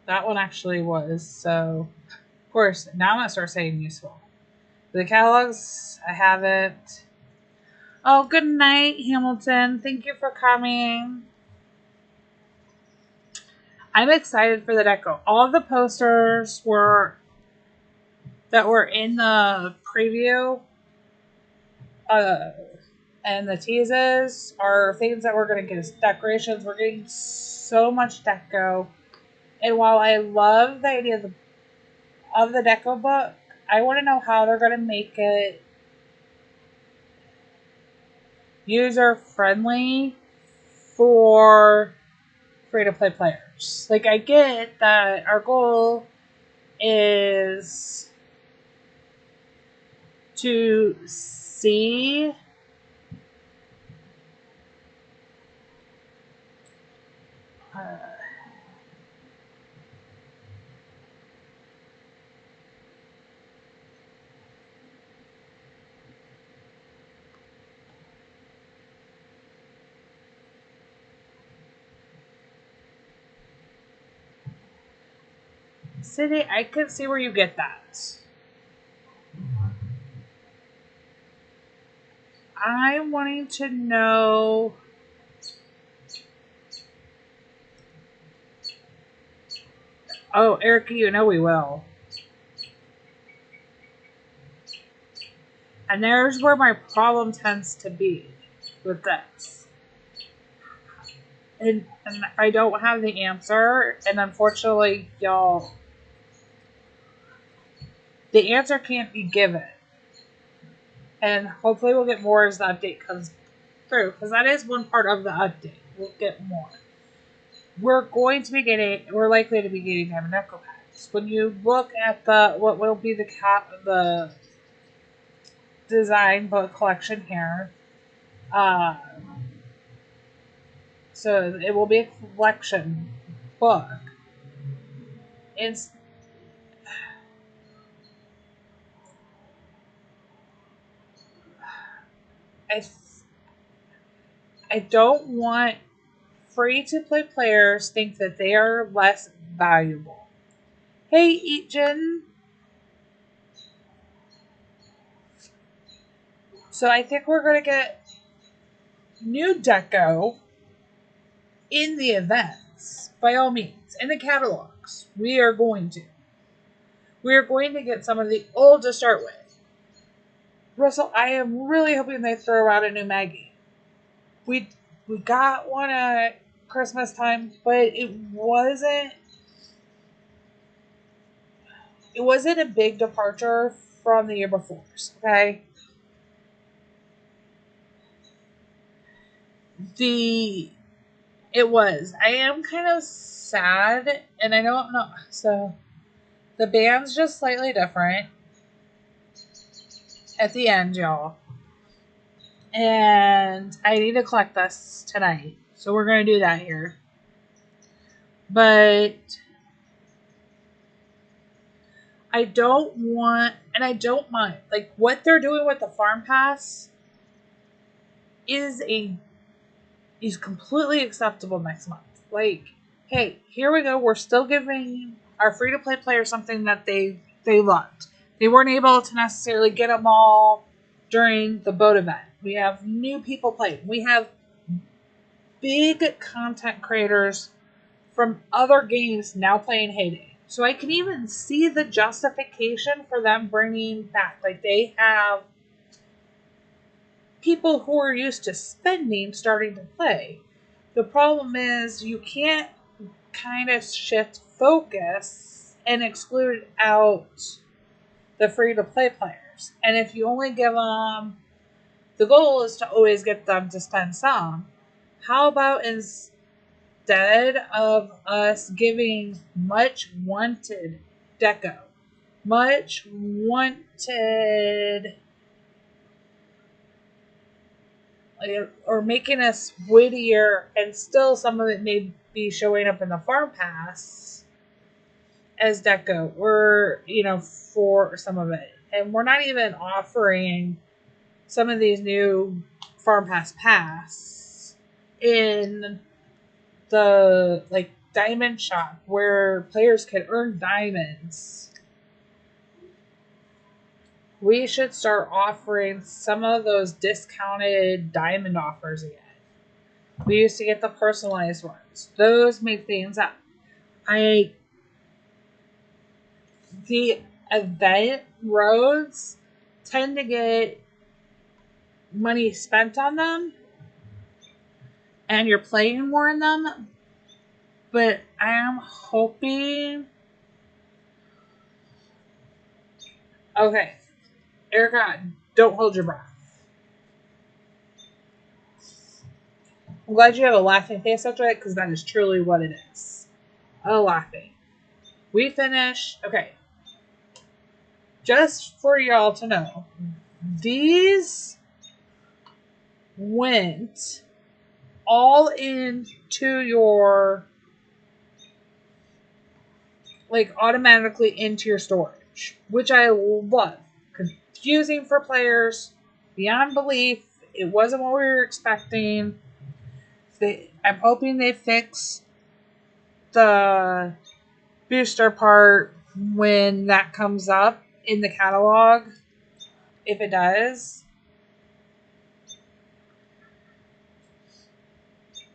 That one actually was. So, of course, now I'm going to start saying useful. The catalogs, I haven't. Oh, good night, Hamilton. Thank you for coming. I'm excited for the Deco. All of the posters that were in the preview and the teases are things that we're going to get as decorations. We're getting so much Deco. And while I love the idea of the Deco book, I want to know how they're going to make it user friendly for free to play players. Like, I get that our goal is to see City, I can see where you get that. I'm wanting to know. Oh, Erica, you know we will. And there's where my problem tends to be with this. And I don't have the answer. And unfortunately, y'all, the answer can't be given. And hopefully we'll get more as the update comes through. Because that is one part of the update. We'll get more. We're likely to be getting Deco packs. When you look at what will be the design book collection here, so it will be a collection book. It's I don't want free to play players think that they are less valuable. Hey, Eatjin. So I think we're going to get new Deco in the events, by all means, in the catalogs. We are going to get some of the old to start with. Russell, I am really hoping they throw out a new Maggie. We got one at Christmas time, but it wasn't a big departure from the year before. Okay. It was. I am kind of sad, and I don't know. So the band's just slightly different at the end, y'all. And I need to collect this tonight. So we're going to do that here. But I don't want, and I don't mind, like what they're doing with the Farm Pass. is completely acceptable next month. Like, hey, here we go. We're still giving our free-to-play players something that they loved. They weren't able to necessarily get them all during the boat event. We have new people playing. We have big content creators from other games now playing Heyday. So I can even see the justification for them bringing back. Like, they have people who are used to spending starting to play. The problem is you can't kind of shift focus and exclude out the free-to-play players. And if you only give them... The goal is to always get them to spend some. How about instead of us giving much wanted Deco, much wanted, or making us wittier, and still some of it may be showing up in the farm pass as Deco, or for some of it. And we're not even offering some of these new farm pass in the diamond shop where players can earn diamonds. We should start offering some of those discounted diamond offers again. We used to get the personalized ones. Those make things up. The event roads tend to get money spent on them, and you're playing more in them, but I am hoping... Okay, Erica, don't hold your breath. I'm glad you have a laughing face after it, because that is truly what it is. A laughing. We finished... Okay. Just for y'all to know, these went all into your... automatically into your storage, which I love. Confusing for players, beyond belief. It wasn't what we were expecting. I'm hoping they fix the booster part when that comes up in the catalog. If it does.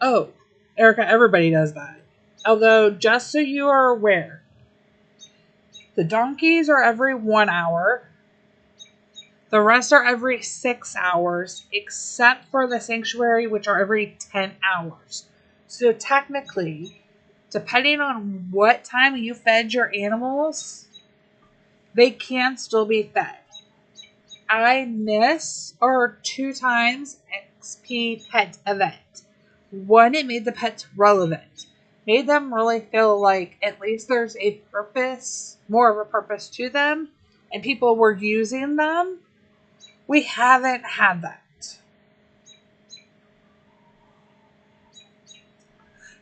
Oh, Erica, everybody does that. Although, just so you are aware, the donkeys are every 1 hour. The rest are every 6 hours, except for the sanctuary, which are every 10 hours. So technically, depending on what time you fed your animals, they can still be fed. I miss 2 times XP pet event. One, it made the pets relevant. Made them really feel like at least there's a purpose, more of a purpose to them, and people were using them. We haven't had that.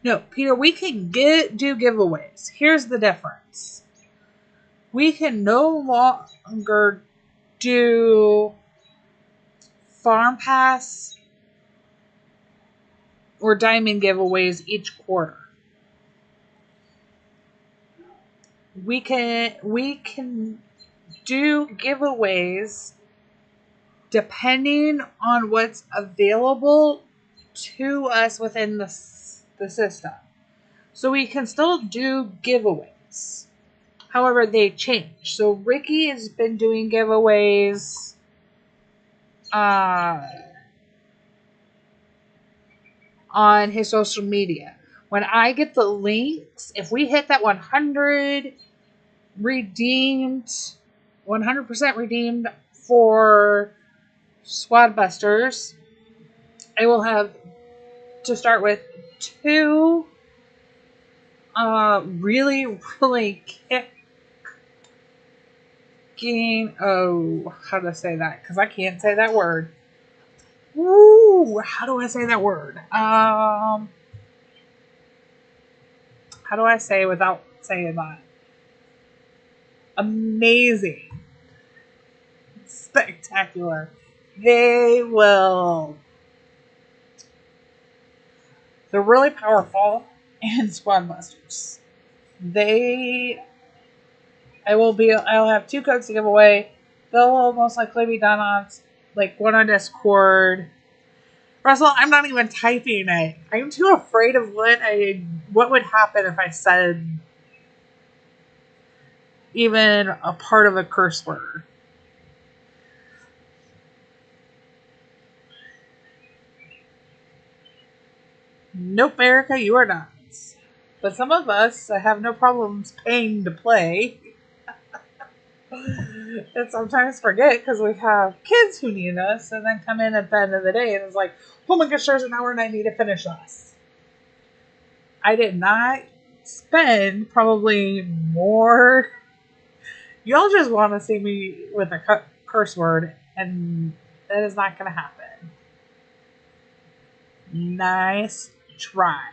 No, Peter, we can do giveaways. Here's the difference. We can no longer do farm pass or diamond giveaways each quarter. We can do giveaways depending on what's available to us within the system. So we can still do giveaways. However, they change. So Ricky has been doing giveaways on his social media. When I get the links, if we hit that 100% redeemed for Squad Busters, I will have to start with 2 really kicking... Oh, how do I say that? Because I can't say that word. Woo! How do I say that word? How do I say without saying that? Amazing. Spectacular. They will They're really powerful and squad busters. I'll have 2 codes to give away. They'll most likely be done on like one on Discord. Russell, I'm not even typing it. I'm too afraid of what would happen if I said even a part of a curse word. Nope, Erica, you are not. But some of us have no problems paying to play. And sometimes forget because we have kids who need us and then come in at the end of the day and it's like, oh my gosh, there's an hour and I need to finish this. I did not spend probably more. Y'all just want to see me with a curse word and that is not going to happen. Nice try.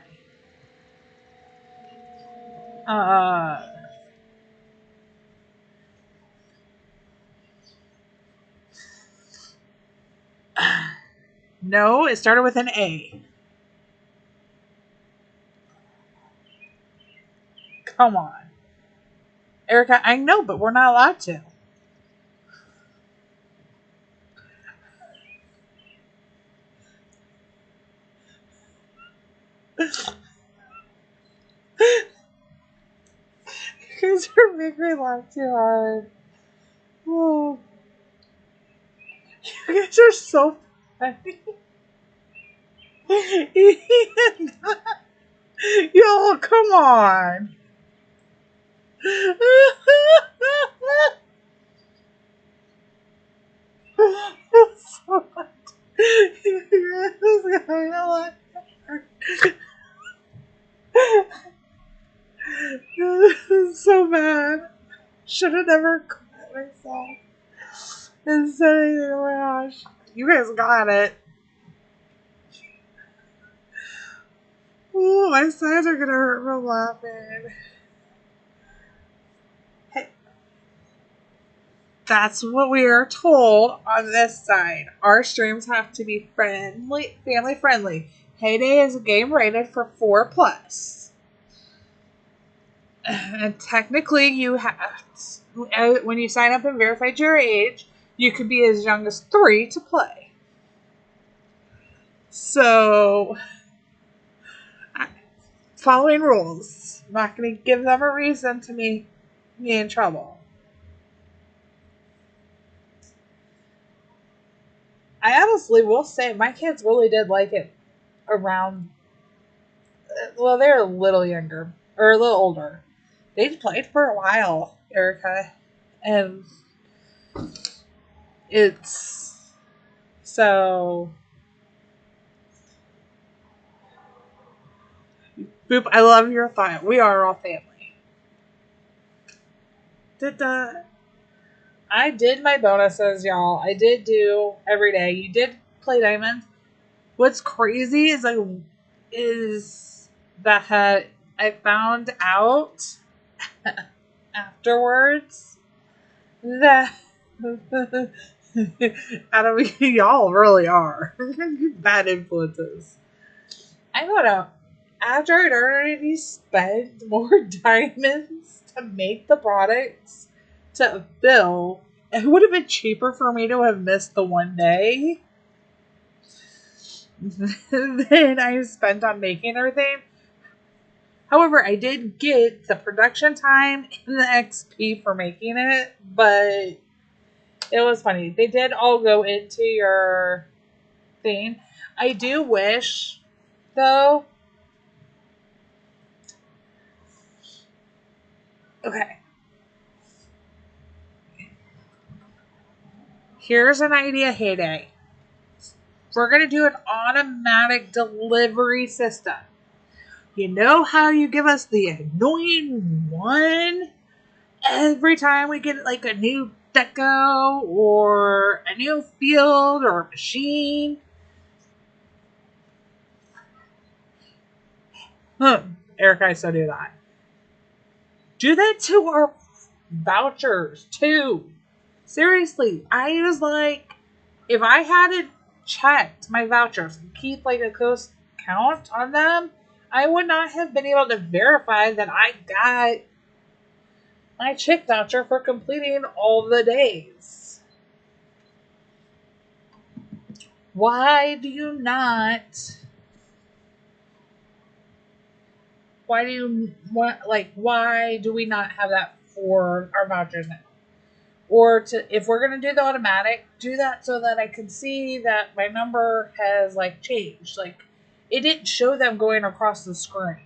No, it started with an A. Come on. Erica, I know, but we're not allowed to. You guys are making me laugh too hard. Oh. You guys are so funny. Yo, come on. So bad. Should have never caught myself and said anything. Oh my gosh. You guys got it. Oh, my sides are gonna hurt from laughing. Hey, that's what we are told on this side. Our streams have to be friendly, family friendly. Heyday is a game rated for 4+. And technically, you have when you sign up and verified your age, you could be as young as 3 to play. So, following rules. I'm not going to give them a reason to make me in trouble. I honestly will say my kids really did like it around. Well, they're a little younger or a little older. They played for a while, Erica, and it's so. Boop! I love your thought. We are all family. I did my bonuses, y'all. I did do every day. You did play diamonds. What's crazy is that I found out afterwards that y'all really are bad influences. I don't know. After I'd already spent more diamonds to make the products to fill, it would have been cheaper for me to have missed the one day than I spent on making everything. However, I did get the production time and the XP for making it, but it was funny. They did all go into your thing. I do wish, though. Okay. Here's an idea, Heyday. We're going to do an automatic delivery system. You know how you give us the annoying one every time we get like a new Deco or a new field or a machine? Erica, I still do that. Do that to our vouchers too. Seriously, I was like, if I hadn't checked my vouchers and keep like a close account on them, I would not have been able to verify that I got my chick voucher for completing all the days. Why do you not? Why do we not have that for our vouchers now? Or if we're going to do the automatic, do that so that I can see that my number has like changed. Like it didn't show them going across the screen,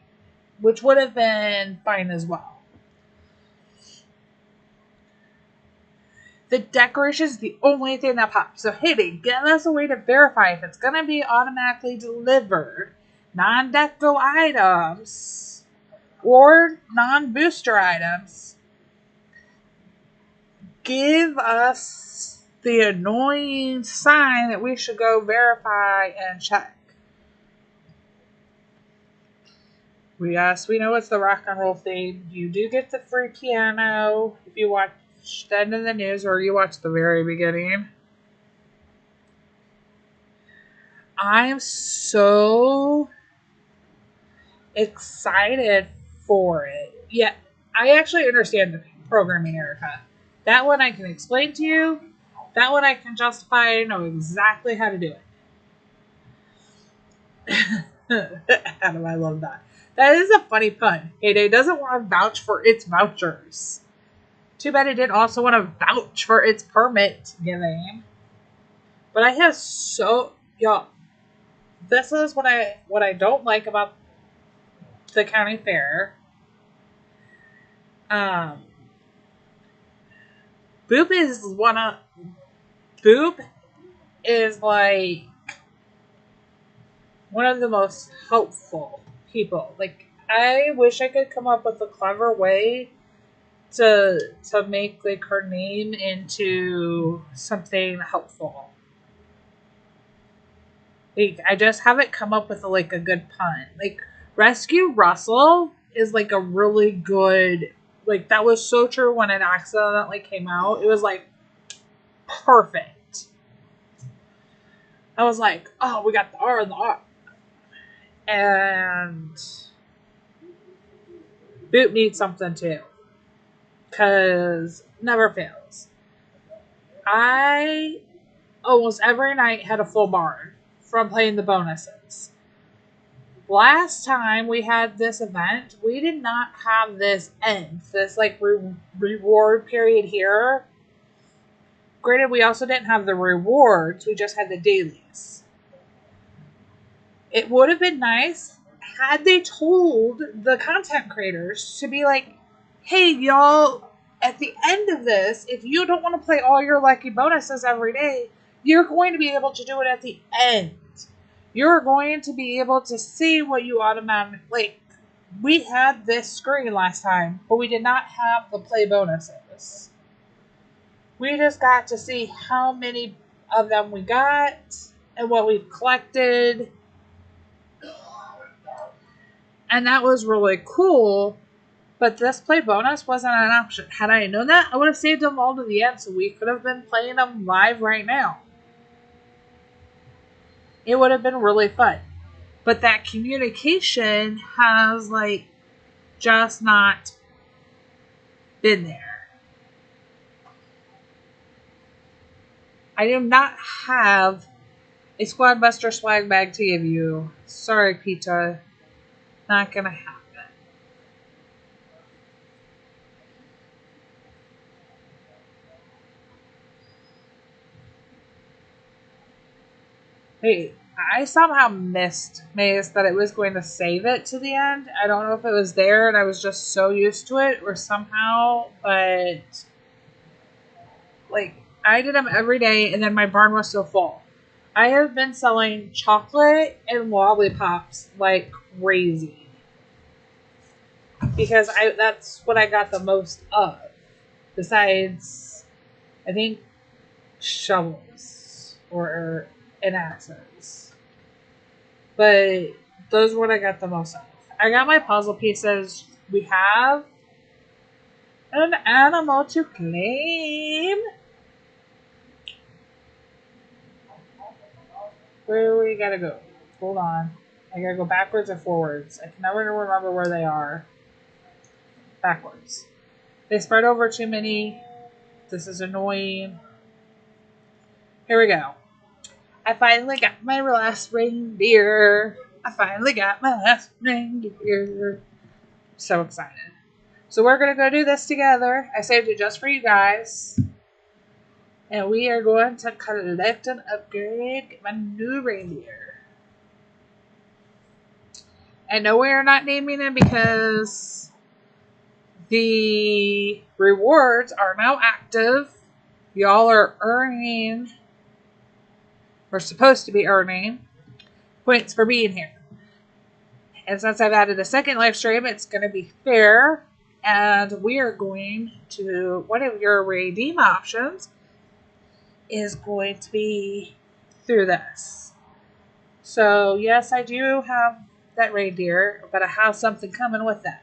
which would have been fine as well. The decoration is the only thing that pops. So Heyday, give us a way to verify if it's going to be automatically delivered. Non-Deco items or non-booster items. Give us the annoying sign that we should go verify and check. Yes, we know it's the rock and roll theme. You do get the free piano if you watch the end of the news or you watch the very beginning. I am so excited for it. Yeah, I actually understand the programming, Erica. That one I can explain to you. That one I can justify. I know exactly how to do it. Adam, I love that. That is a funny pun. Heyday doesn't want to vouch for its vouchers. Too bad it didn't also want to vouch for its permit giving. But I have y'all. This is what I don't like about the county fair. Boop is like one of the most helpful people. Like I wish I could come up with a clever way to make like her name into something helpful. Like I just haven't come up with a good pun. Like Rescue Russell is like a really good, like that was so true when it accidentally came out. It was like perfect. I was like, oh, we got the R and the R. And Boot needs something too. Because never fails. I almost every night had a full barn from playing the bonuses. Last time we had this event, we did not have this end. This reward period here. Granted, we also didn't have the rewards. We just had the dailies. It would have been nice had they told the content creators to be like, hey, y'all, at the end of this, if you don't want to play all your lucky bonuses every day, you're going to be able to do it at the end. You're going to be able to see what you automatically... We had this screen last time, but we did not have the play bonuses. We just got to see how many of them we got and what we've collected. And that was really cool. But this play bonus wasn't an option. Had I known that, I would have saved them all to the end so we could have been playing them live right now. It would have been really fun. But that communication has, just not been there. I do not have a Squad Buster swag bag to give you. Sorry, Pizza. Not gonna happen. Hey, I somehow missed that it was going to save it to the end. I don't know if it was there and I was just so used to it or somehow, but I did them every day and then my barn was still full. I have been selling chocolate and lollipops like crazy because that's what I got the most of. Besides, I think shovels or and axes. But those are what I got the most of. I got my puzzle pieces. We have an animal to claim. Where we gotta go? Hold on. I gotta go backwards or forwards. I can never remember where they are. Backwards. They spread over too many. This is annoying. Here we go. I finally got my last reindeer. I finally got my last reindeer. So excited. So we're going to go do this together. I saved it just for you guys. And we are going to collect and upgrade, get my new reindeer. And no, we are not naming it because the rewards are now active. Y'all are earning, or supposed to be earning, points for being here. And since I've added a second live stream, it's going to be fair. And we are going to, one of your redeem options is going to be through this. So yes, I do have that reindeer, but I have something coming with that.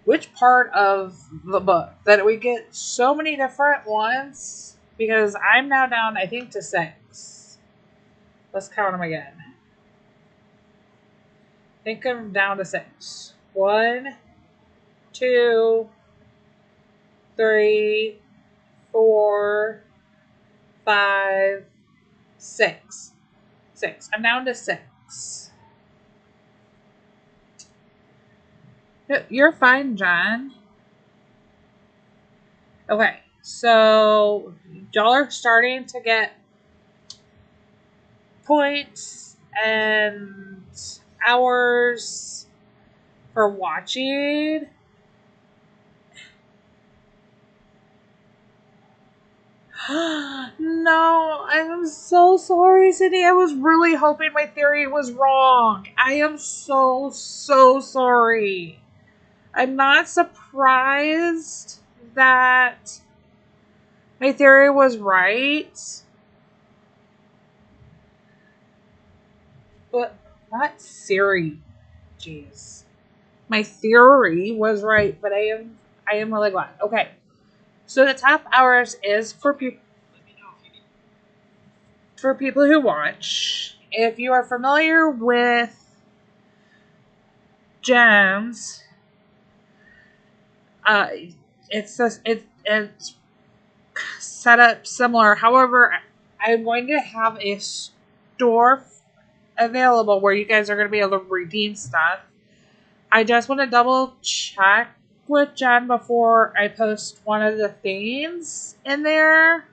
Which part of the book that we get so many different ones? Because I'm now down, I think, to 6. Let's count them again. I think I'm down to 6. 1, 2, 3, 4, 5, 6. 6. I'm down to 6. You're fine, John. Okay, so y'all are starting to get points and hours for watching. No, I am so sorry, Cindy. I was really hoping my theory was wrong. I am so sorry. I'm not surprised that my theory was right. But not Siri. Jeez. My theory was right, but I am really glad. Okay. So the top hours is for people who watch. If you are familiar with gems, it's set up similar. However, I'm going to have a store available where you guys are going to be able to redeem stuff. I just want to double check with Jen before I post one of the things in there.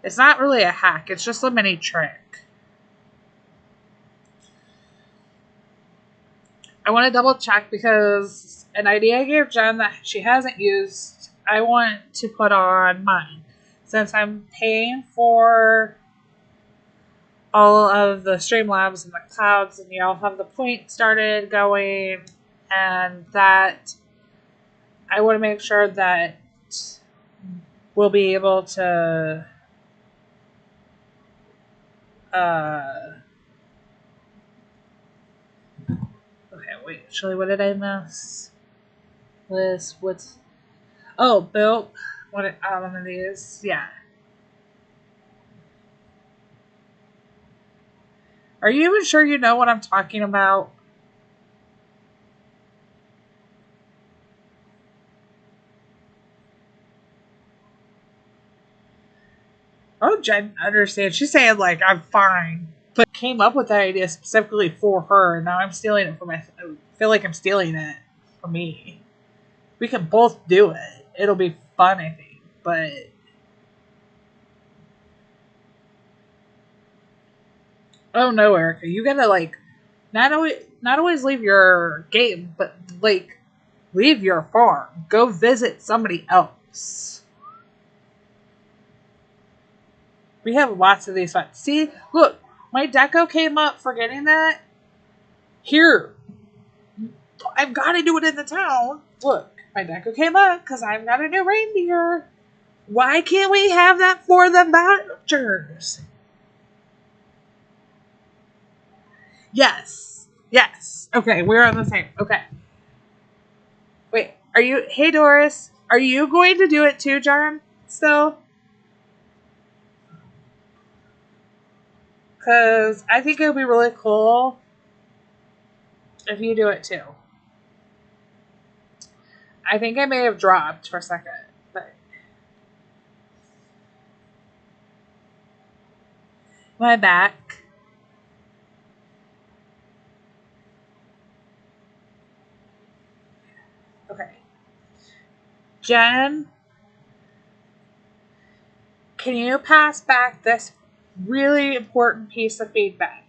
It's not really a hack. It's just a mini trick. I want to double check because an idea I gave Jen that she hasn't used, I want to put on mine. Since I'm paying for all of the Streamlabs and the clouds and y'all have the point started going, and that I want to make sure that we'll be able to okay, wait, actually, what did I miss? What's Bill, one of these, yeah. Are you even sure you know what I'm talking about? Oh, Jen understands. She's saying, like, I'm fine. But came up with that idea specifically for her, and now I'm stealing it for I feel like I'm stealing it for me. We can both do it. It'll be fun, I think. But oh no, Erica, you gotta like not always leave your game, but like leave your farm. Go visit somebody else. We have lots of these spots. See, look, my Deco came up for getting that. Here, I've got to do it in the town. Look, my Deco came up because I've got a new reindeer. Why can't we have that for the vouchers? Yes. Okay, we're on the same. Okay. Wait, hey Doris, are you going to do it too, John? Still? Because I think it would be really cool if you do it too. I think I may have dropped for a second, but my back. Okay. Jen, can you pass back this really important piece of feedback?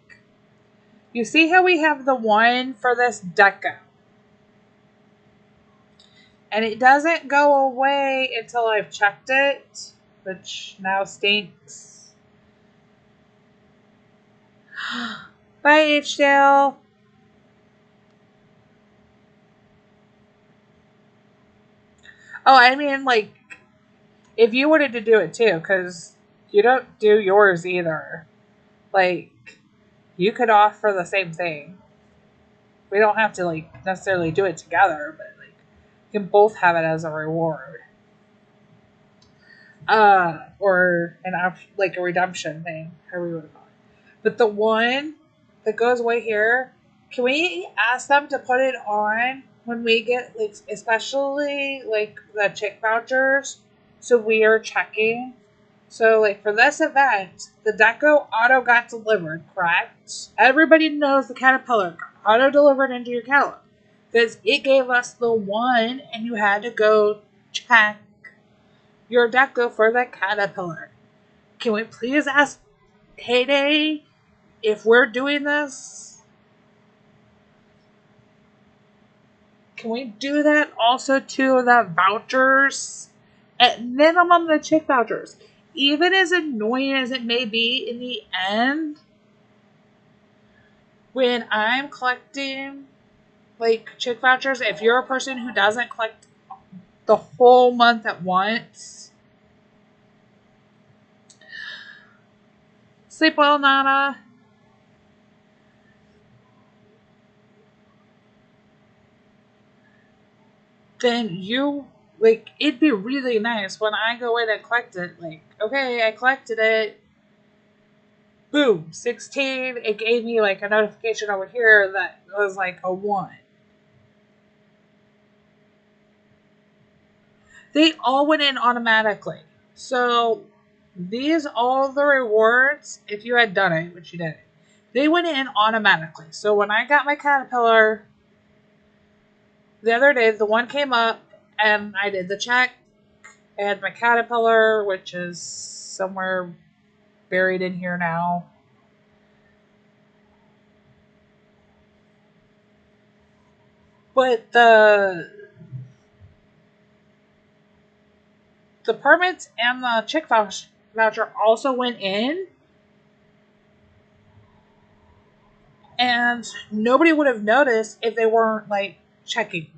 You see how we have the one for this Deco? And it doesn't go away until I've checked it, which now stinks. Bye, H-Dale. Oh, I mean, like, if you wanted to do it too, because you don't do yours either. Like, you could offer the same thing. We don't have to, like, necessarily do it together, but, like, you can both have it as a reward. Or like a redemption thing, however you want to call it. But the one that goes away here, can we ask them to put it on when we get, like, especially like the chick vouchers? So we are checking. So, like, for this event, the Deco auto got delivered, correct? Everybody knows the Caterpillar got auto delivered into your catalog because it gave us the one, and you had to go check your Deco for the Caterpillar. Can we please ask Heyday if we're doing this? Can we do that also to the vouchers? At minimum, the chick vouchers. Even as annoying as it may be in the end, when I'm collecting, like, chick vouchers, if you're a person who doesn't collect the whole month at once, sleep well, Nana. Then you, like, it'd be really nice when I go in and collect it. Like, okay, I collected it. Boom, 16. It gave me, like, a notification over here that was like a 1. They all went in automatically. So these, all the rewards, if you had done it, which you didn't, they went in automatically. So when I got my Caterpillar the other day, the one came up and I did the check. I had my Caterpillar, which is somewhere buried in here now. But the permits and the chick voucher also went in, and nobody would have noticed if they weren't, like, checking.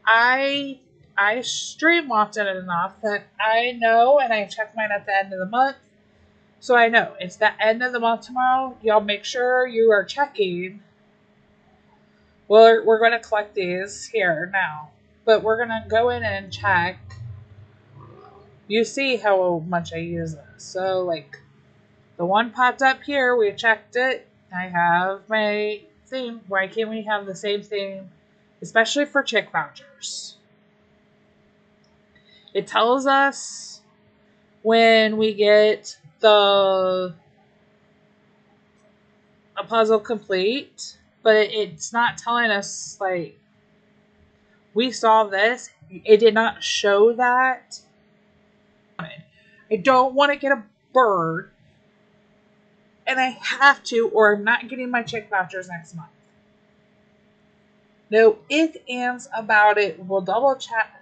I stream often enough that I know, and I check mine at the end of the month, so I know it's the end of the month tomorrow. Y'all make sure you are checking. Well, we're going to collect these here now, but we're going to go in and check. You see how much I use this. So, like, the one popped up here, we checked it. I have my theme. Why can't we have the same thing, especially for chick vouchers? It tells us when we get a puzzle complete, but it's not telling us, like, we saw this. It did not show that. I don't want to get a bird, and I have to, or I'm not getting my chick vouchers next month. No ifs, ands about it. We'll double check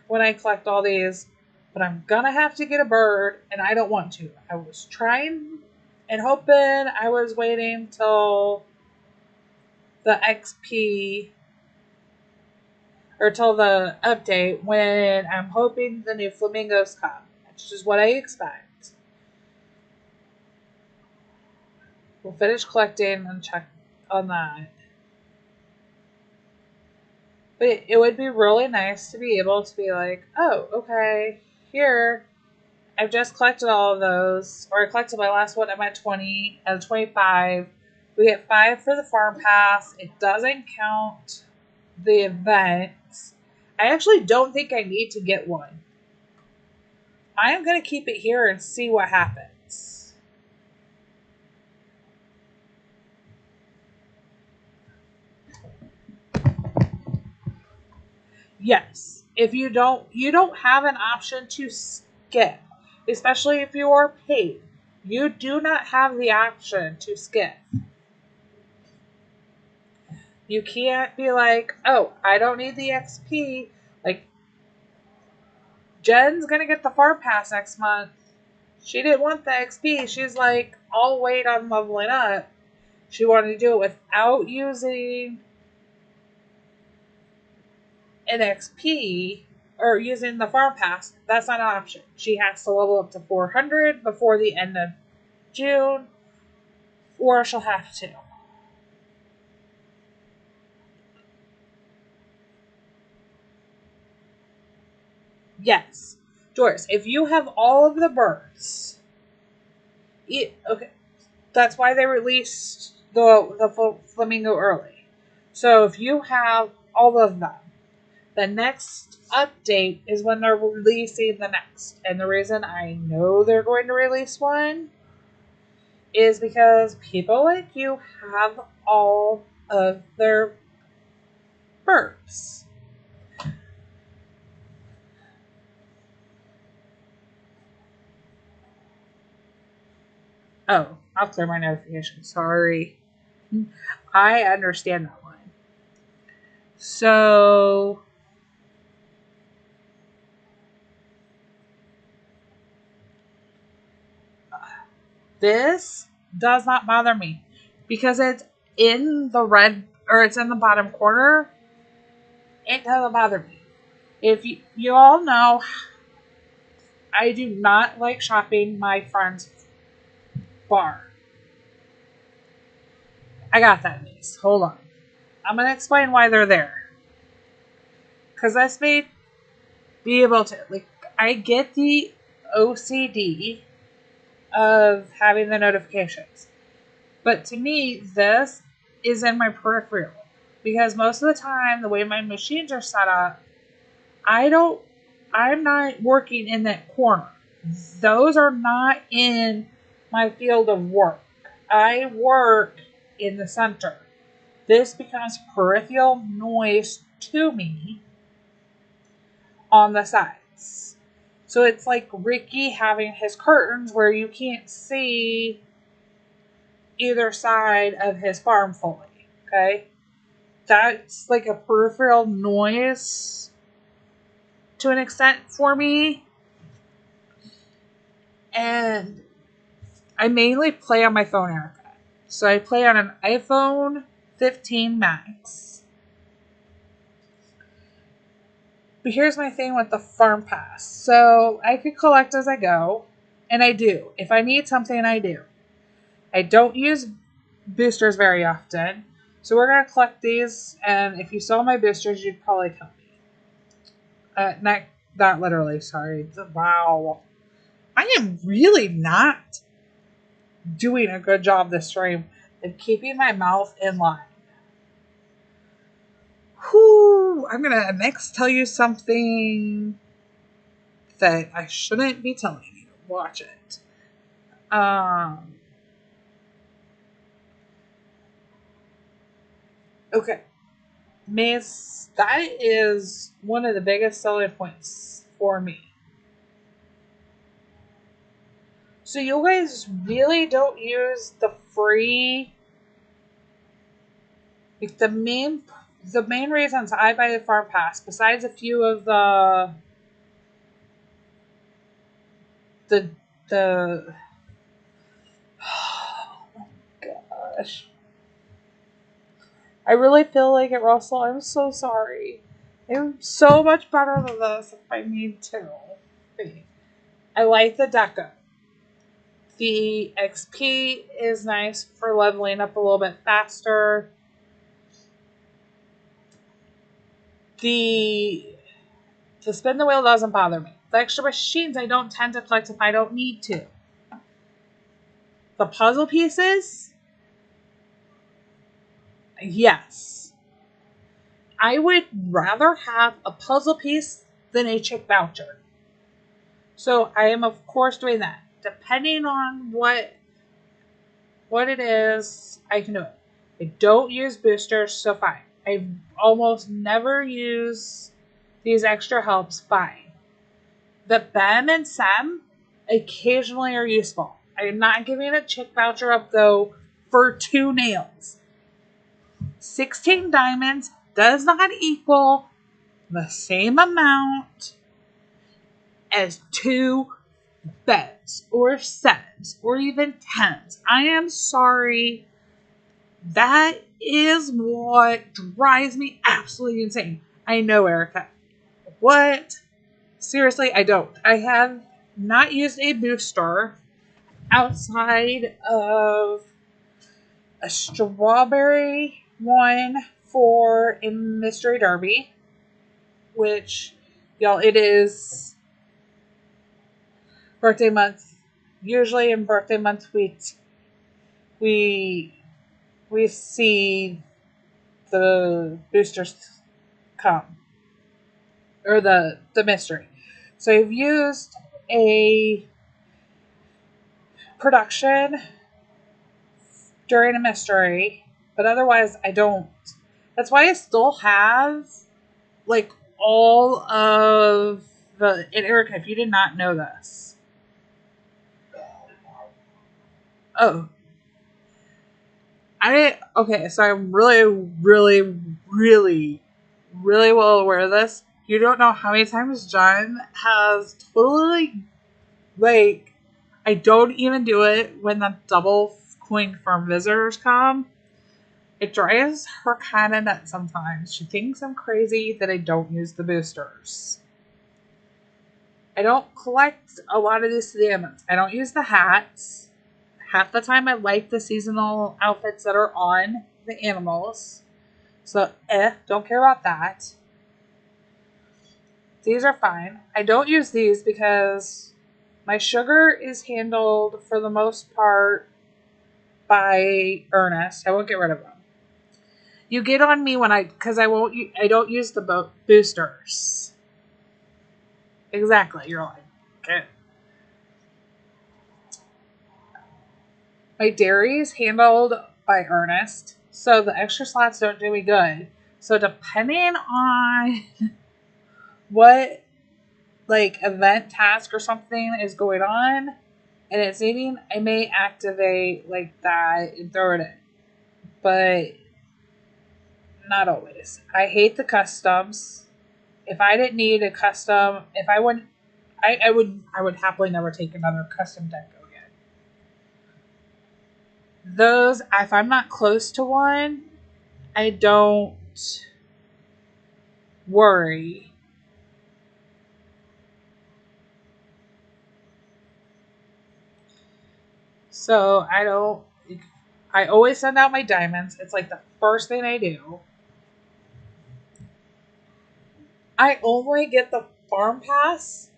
when I collect all these, but I'm gonna have to get a bird, and I don't want to. I was trying and hoping. I was waiting till the XP, or till the update, when I'm hoping the new flamingos come, which is what I expect. We'll finish collecting and check on that. But it would be really nice to be able to be like, oh, okay, here. I've just collected all of those, or I collected my last one. I'm at 20 and 25. We get 5 for the farm pass. It doesn't count the events. I actually don't think I need to get one. I am going to keep it here and see what happens. Yes, if you don't have an option to skip, especially if you are paid. You do not have the option to skip. You can't be like, oh, I don't need the XP. Like, Jen's going to get the farm pass next month. She didn't want the XP. She's like, I'll wait on leveling up. She wanted to do it without using an XP or using the farm pass. That's not an option. She has to level up to 400 before the end of June, or she'll have to. Yes. Doris, if you have all of the birds, okay, that's why they released the flamingo early. So if you have all of them, the next update is when they're releasing the next. And the reason I know they're going to release one is because people like you have all of their birds. Oh, I'll clear my notification. Sorry. I understand that one. So, this does not bother me because it's in the red, or it's in the bottom corner. It doesn't bother me. If you all know, I do not like shopping my friend's bar. I got that niece. Hold on. I'm going to explain why they're there. Because this may be able to, like, I get the OCD of having the notifications. But to me, this is in my peripheral. Because most of the time, the way my machines are set up, I'm not working in that corner. Those are not in my field of work. I work in the center. This becomes peripheral noise to me on the sides. So it's like Ricky having his curtains where you can't see either side of his farm fully. Okay? That's like a peripheral noise to an extent for me. And I mainly play on my phone, Erica. So I play on an iPhone 15 Max. But here's my thing with the farm pass. So I could collect as I go. And I do. If I need something, I do. I don't use boosters very often. So we're going to collect these. And if you saw my boosters, you'd probably kill me. Not literally, sorry. Wow. I am really not doing a good job this stream of keeping my mouth in line. Whew, I'm going to next tell you something that I shouldn't be telling you. Watch it. Okay. Miss, that is one of the biggest selling points for me. So you guys really don't use the free, like the main reasons I buy the farm pass, besides a few of the oh my gosh. I really feel like it, Russell. I'm so sorry. I'm so much better than this if I need to. I like the Deco. The XP is nice for leveling up a little bit faster. The The spin the wheel doesn't bother me. The extra machines I don't tend to collect if I don't need to. The puzzle pieces, yes. I would rather have a puzzle piece than a chick voucher. So I am, of course, doing that. Depending on what it is, I can do it. I don't use boosters, so fine. I almost never use these extra helps, fine. The BEM and SEM occasionally are useful. I am not giving a chick voucher up, though, for 2 nails. 16 diamonds does not equal the same amount as 2 beds or sets or even 10s. I am sorry. That is what drives me absolutely insane. I know, Erica. What? Seriously, I don't. I have not used a booster outside of a strawberry one for a mystery derby, which, y'all, it is birthday month. Usually in birthday month, we see the boosters come, or the mystery. So I've used a production during a mystery, but otherwise I don't. That's why I still have like all of the, and Erica, if you did not know this. Oh. Okay, so I'm really well aware of this. You don't know how many times John has totally, like, I don't even do it when the double coin from visitors come. It drives her kind of nuts sometimes. She thinks I'm crazy that I don't use the boosters. I don't collect a lot of these diamonds. I don't use the hats. Half the time I like the seasonal outfits that are on the animals. So, don't care about that. These are fine. I don't use these because my sugar is handled for the most part by Ernest. I won't get rid of them. You get on me when I don't use the boosters. Exactly. You're like, okay. My dairy is handled by Ernest, so the extra slots don't do me good. So depending on what, like, event, task, or something is going on and it's needing, I may activate like that and throw it in. But not always. I hate the customs. If I didn't need a custom, I would happily never take another custom Deco again. Those, if I'm not close to one, I don't worry. So I always send out my diamonds. It's like the first thing I do. I only get the farm pass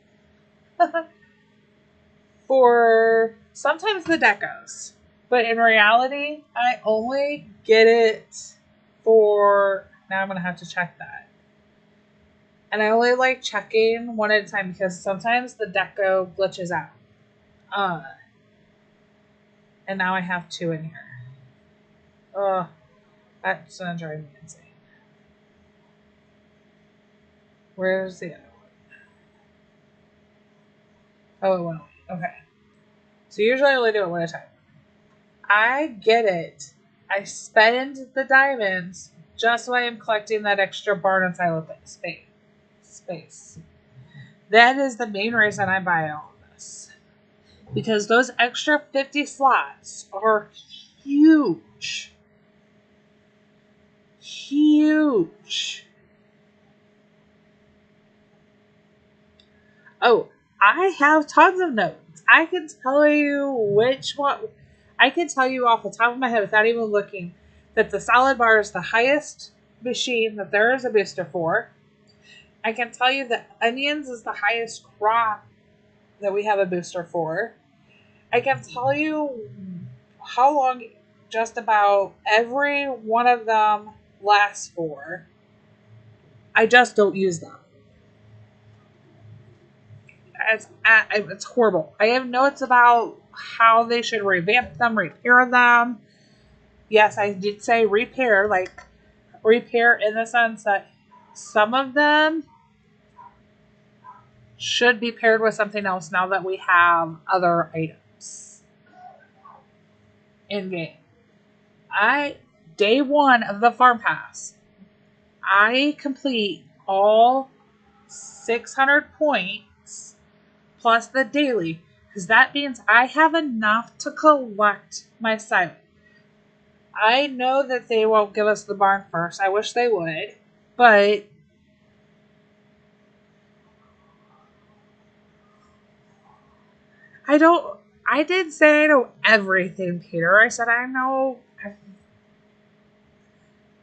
for sometimes the decos. But in reality, I only get it for, now I'm going to have to check that. And I only like checking one at a time because sometimes the deco glitches out. And now I have 2 in here. That's going to drive me insane. Where's the other one? Oh, it went away. Okay. So usually I only do it one at a time. I get it. I spend the diamonds just so I am collecting that extra barn and silo space. That is the main reason I buy all of this. Because those extra 50 slots are huge. Huge. Oh, I have tons of notes. I can tell you which one. I can tell you off the top of my head without even looking that the salad bar is the highest machine that there is a booster for. I can tell you that onions is the highest crop that we have a booster for. I can tell you how long just about every one of them lasts for. I just don't use them. It's horrible. I have notes about how they should revamp them, repair them. Yes, I did say repair, like repair in the sense that some of them should be paired with something else now that we have other items in game. Day one of the farm pass, I complete all 600 points plus the daily, because that means I have enough to collect my silo. I know that they won't give us the barn first. I wish they would, but I did say I know everything, Peter. I said I know.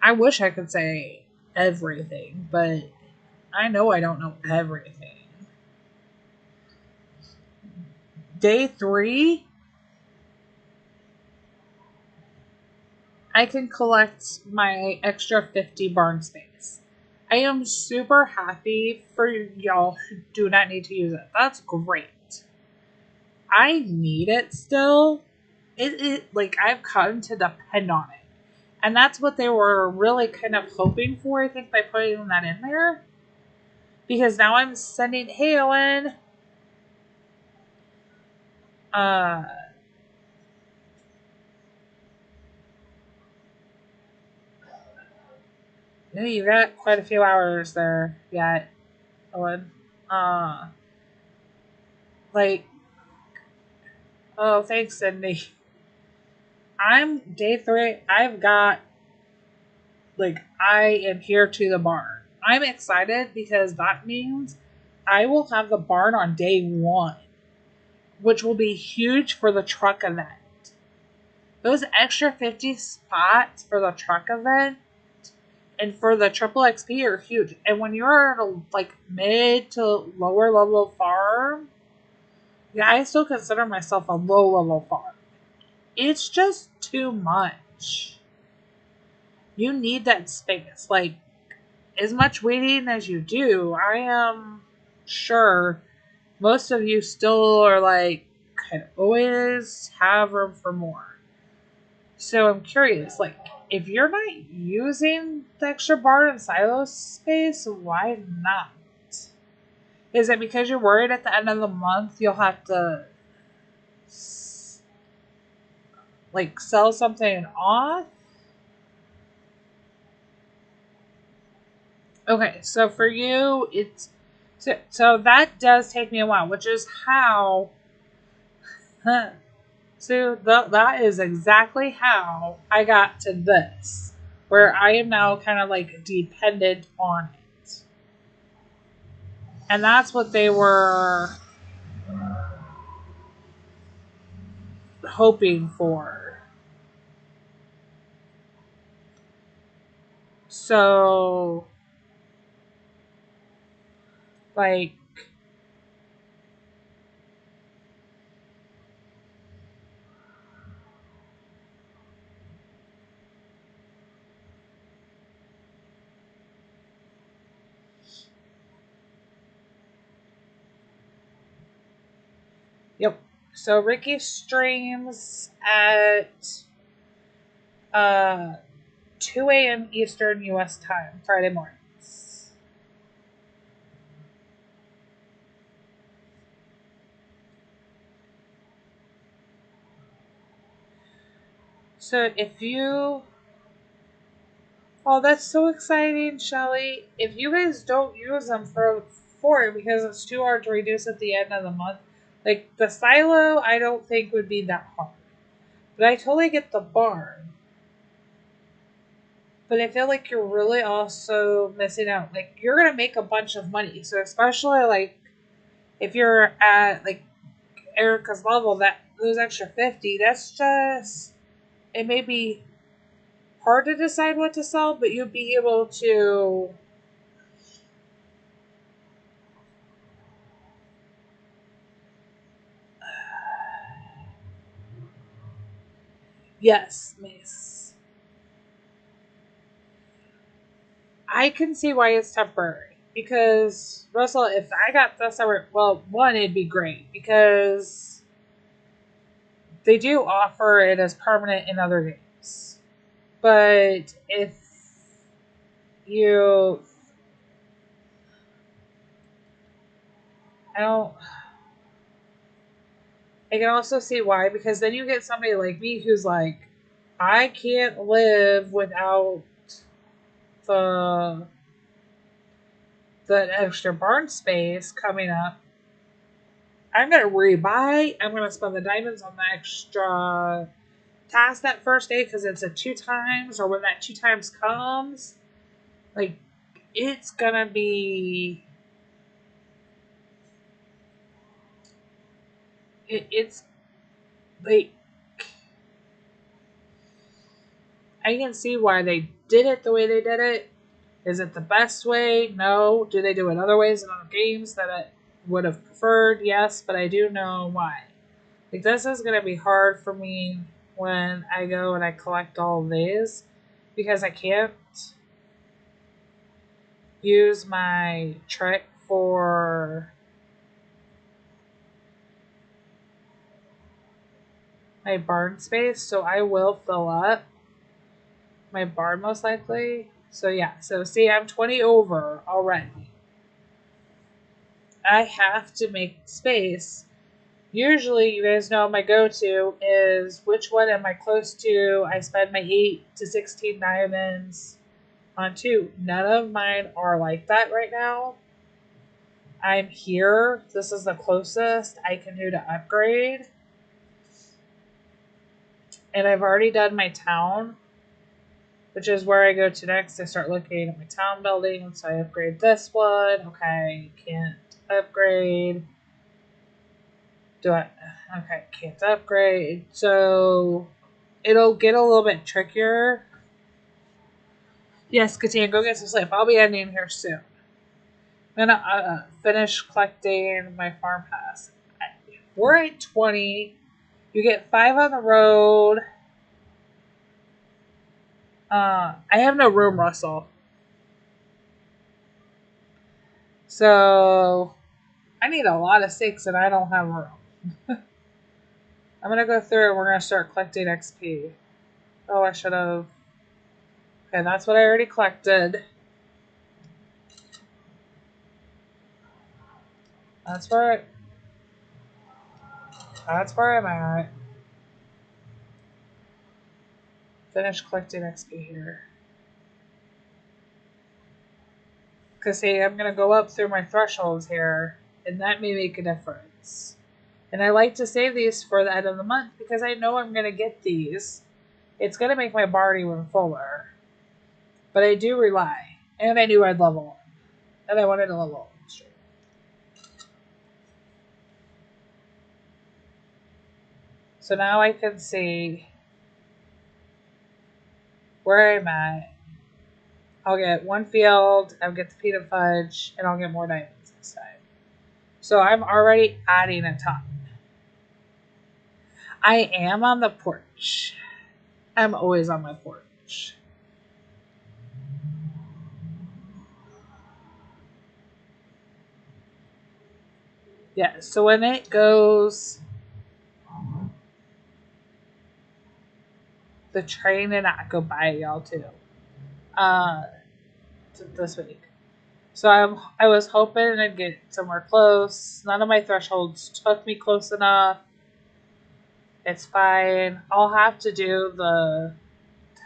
I wish I could say everything, but I know I don't know everything. Day 3, I can collect my extra 50 barn space. I am super happy for y'all who do not need to use it. That's great. I need it still. Like, I've come to depend on it. And that's what they were really kind of hoping for, I think, by putting that in there. Because now I'm sending, hey, Owen. You got quite a few hours there yet, Owen. Like, oh, thanks, Cindy. I'm day 3. I've got, like, I am here to the barn. I'm excited because that means I will have the barn on day 1, which will be huge for the truck event. Those extra 50 spots for the truck event and for the triple XP are huge. And when you're at a like mid to lower level farm, yeah, I still consider myself a low level farm. It's just too much. You need that space. Like, as much waiting as you do, I am sure most of you still are like, could always have room for more. So I'm curious, like, if you're not using the extra barn and silo space, why not? Is it because you're worried at the end of the month you'll have to, like, sell something off? Okay, so for you, it's... So that does take me a while, which is how... So that is exactly how I got to this, where I am now kind of like dependent on it. And that's what they were hoping for. So, like, yep. So Ricky streams at 2 a.m. Eastern U.S. time, Friday mornings. So if you... Oh, that's so exciting, Shelly. If you guys don't use them for it because it's too hard to reduce at the end of the month, like the silo, I don't think would be that hard. But I totally get the barn. But I feel like you're really also missing out. Like, you're going to make a bunch of money. So especially, like, if you're at, like, Erica's level, that those extra 50, that's just... It may be hard to decide what to sell, but you'll be able to Yes, Mace. I can see why it's temporary. Because, Russell, if I got this, well, one, it'd be great. Because they do offer it as permanent in other games. But if you... I can also see why, because then you get somebody like me who's like, I can't live without the extra barn space coming up. I'm gonna rebuy. I'm gonna spend the diamonds on the extra task that first day because it's a 2 times, or when that 2 times comes, like it's gonna be. It's like I can see why they did it the way they did it. Is it the best way? No. Do they do it other ways in other games that I would have preferred? Yes, but I do know why. Like, this is going to be hard for me when I go and I collect all of these because I can't use my trick for my barn space, so I will fill up my barn most likely. So yeah, so see, I'm 20 over already. I have to make space. Usually, you guys know my go-to is which one am I close to? I spend my 8 to 16 diamonds on 2. None of mine are like that right now. I'm here. This is the closest I can do to upgrade. And I've already done my town, which is where I go to next. I start looking at my town building. So I upgrade this one. Okay, can't upgrade. Okay, can't upgrade. So it'll get a little bit trickier. Yes, Katian, go get some sleep. I'll be ending here soon. I'm gonna finish collecting my farm pass. We're at 20. You get 5 on the road. I have no room, Russell. So I need a lot of 6 and I don't have room. I'm gonna go through and we're gonna start collecting XP. Oh, I should have. Okay, that's what I already collected. That's where I'm at. Finish collecting XP here. Because, hey, I'm going to go up through my thresholds here, and that may make a difference. And I like to save these for the end of the month because I know I'm going to get these. It's going to make my barn even fuller. But I do rely. And I knew I'd level 1. And I wanted to level 1 straight. So now I can see where I'm at. I'll get 1 field, I'll get the peanut fudge, and I'll get more diamonds this time. So I'm already adding a ton. I am on the porch. I'm always on my porch. Yeah, so when it goes, the train did not go by y'all too. This week. So I was hoping I'd get somewhere close. None of my thresholds took me close enough. It's fine. I'll have to do the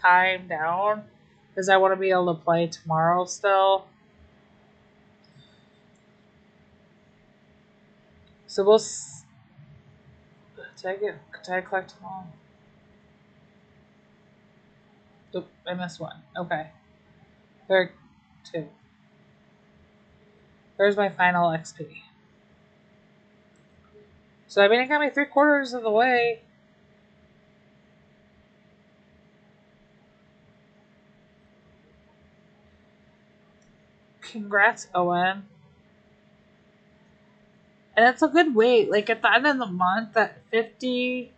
time down because I want to be able to play tomorrow still. So we'll. Did I collect them all? Oop, I missed one. Okay. There are 2. There's my final XP. So I mean, I got me 3/4 of the way. Congrats, Owen. And that's a good weight. Like at the end of the month, at 50,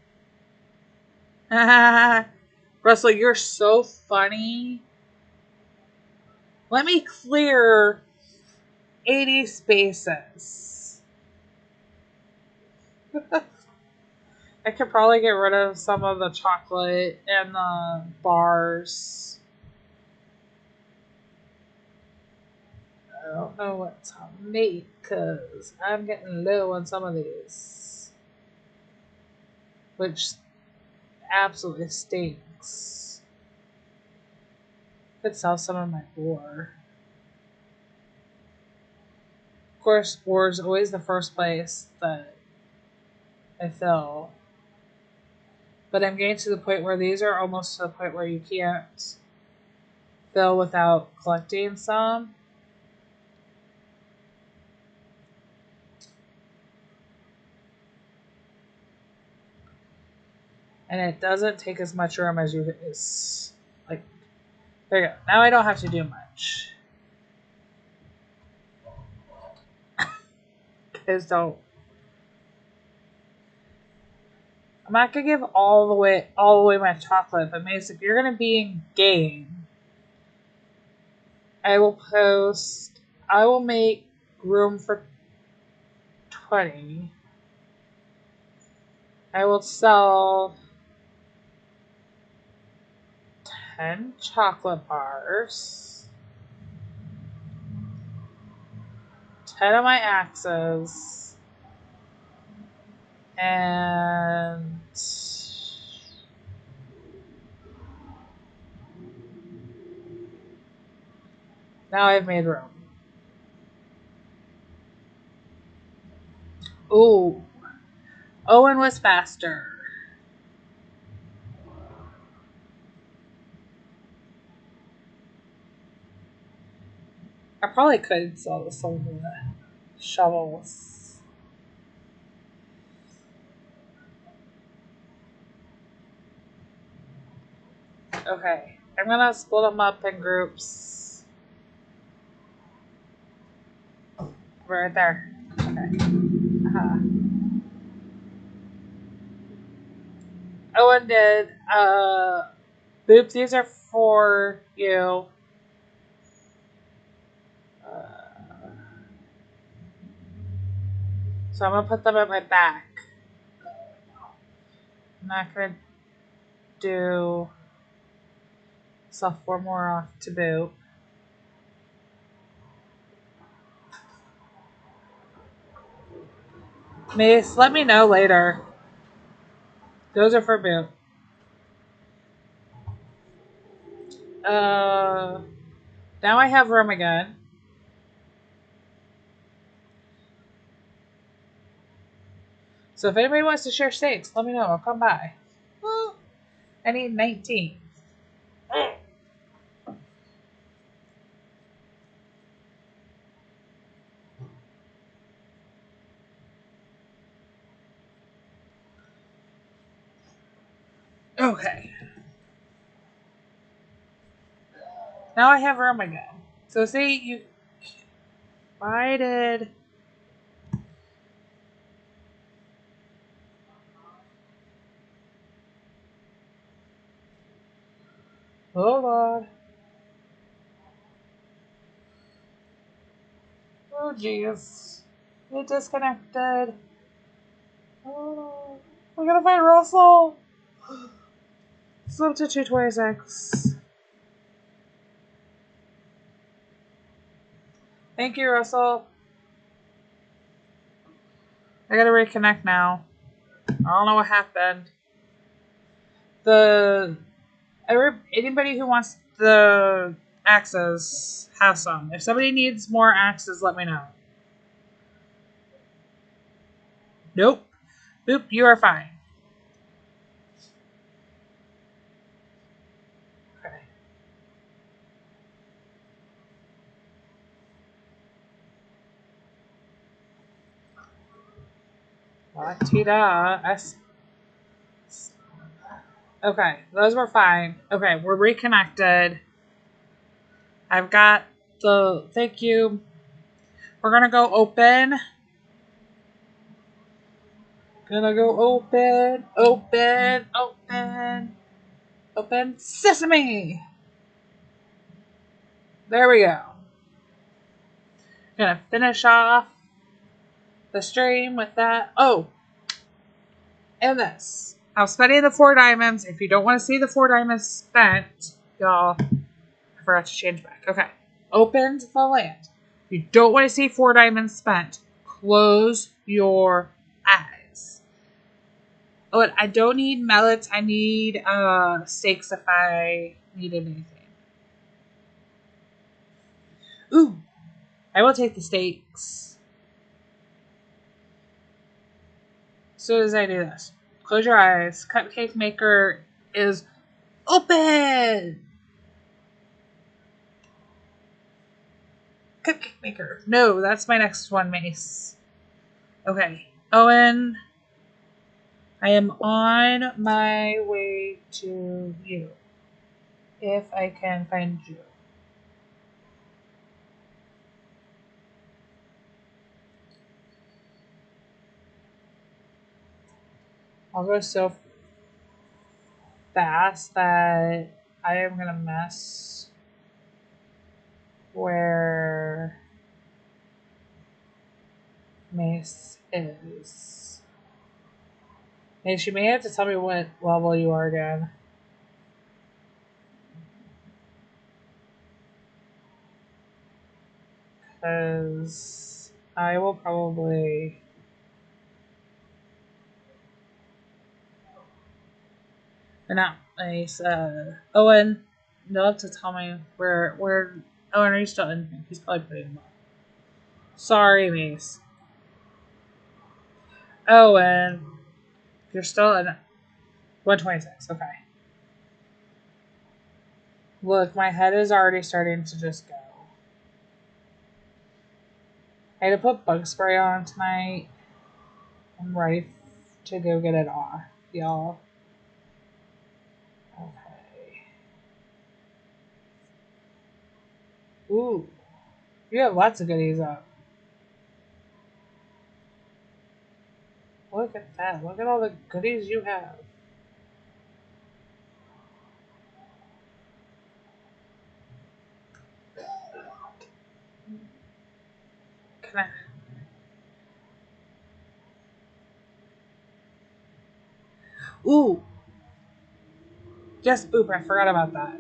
Russell, you're so funny. Let me clear 80 spaces. I could probably get rid of some of the chocolate and the bars. I don't know what to make because I'm getting low on some of these. Which absolutely stinks. Could sell some of my ore. Of course, ore is always the first place that I fill. But I'm getting to the point where these are almost to the point where you can't fill without collecting some. And it doesn't take as much room as you is like. There you go. Now I don't have to do much. Because don't. I'm not gonna give all the way my chocolate, but Mace, if you're gonna be in game, I will make room for 20. I will sell 10 chocolate bars, 10 of my axes, and now I've made room. Ooh. Owen was faster. I probably could sell some of the shovels. Okay, I'm gonna split them up in groups. Right there. Okay. Owen did. Boop, these are for you. So I'm gonna put them at my back. I'm not gonna do sell 4 more off to boot. Mace, let me know later. Those are for boot. Now I have room again. So if anybody wants to share steaks, let me know. I'll come by. I need 19. Okay. Now I have room again. So see, you... Why did... Hold on. Oh, jeez. It disconnected. Oh, I gotta find Russell. Substitute 226. Thank you, Russell. I gotta reconnect now. I don't know what happened. Anybody who wants the axes have some. If somebody needs more axes, let me know. Nope. Boop, you are fine. Okay. La-ti-da. Okay, those were fine. Okay, we're reconnected. I've got the... Thank you. We're gonna go open Gonna go open, open, open, open sesame. There we go. Gonna finish off the stream with that. Oh, and this. I was spending the 4 diamonds. If you don't want to see the 4 diamonds spent, y'all, I forgot to change back. Okay. Opened the land. If you don't want to see 4 diamonds spent, close your eyes. Oh, and I don't need mallets. I need steaks if I needed anything. Ooh, I will take the steaks. As soon as I do this. Close your eyes. Cupcake maker is open! Cupcake maker. No, that's my next one, Mace. Okay. Owen, I am on my way to you. If I can find you. I'll go so fast that I am gonna mess where Mace is. Mace, you may have to tell me what level you are again. Because I will probably... No, Mace, Owen, you'll have to tell me where Owen, are you still in? He's probably putting him up. Sorry, Mace. Owen, you're still in 126, okay. Look, my head is already starting to just go. I had to put bug spray on tonight. I'm ready to go get it off, y'all. Okay. Ooh. You have lots of goodies up. Look at that. Look at all the goodies you have. Can I... Ooh. Yes, boop. I forgot about that.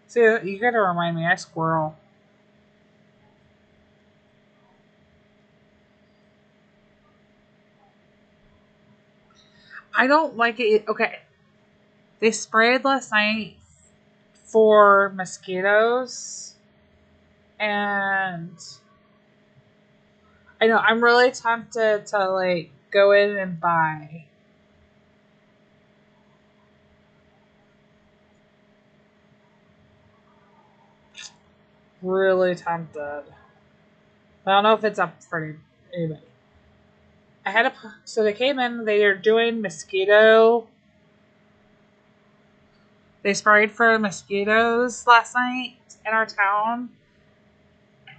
See, you gotta remind me. I squirrel. I don't like it. Okay. They sprayed last night for mosquitoes. And I know I'm really tempted to like go in and buy. Really tempted. I don't know if it's up for anybody. I had a so they came in. They are doing mosquito. They sprayed for mosquitoes last night in our town,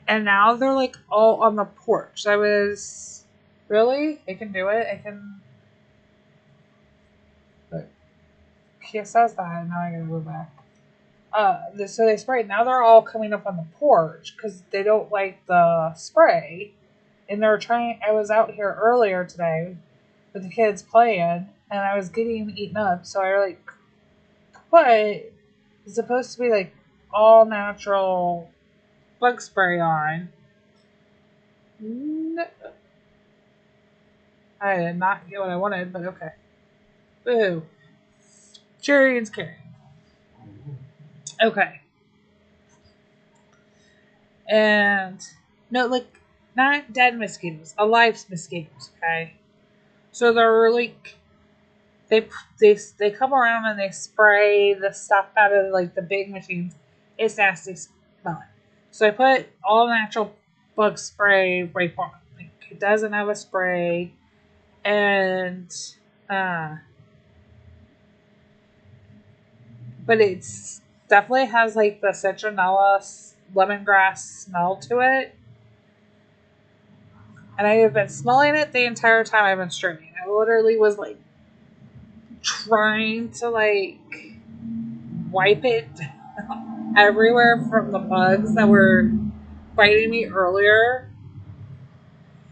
and now they're like all on the porch. I was really. I can do it. I can. Look, Kia says that, and now I gotta go back. So they sprayed. Now they're all coming up on the porch because they don't like the spray. And they're trying. I was out here earlier today with the kids playing, and I was getting eaten up. So I like put it's supposed to be like all natural bug spray on. No. I did not get what I wanted, but okay. Boo. Cherry carrying. Okay. And no, like not dead mosquitoes, alive mosquitoes. Okay. So they're like they come around and they spray the stuff out of like the big machines. It's nasty smelling. So I put all natural bug spray right on. Like it doesn't have a spray, and but it's definitely has like the citronella lemongrass smell to it. And I have been smelling it the entire time I've been streaming. I literally was like trying to like wipe it everywhere from the bugs that were biting me earlier.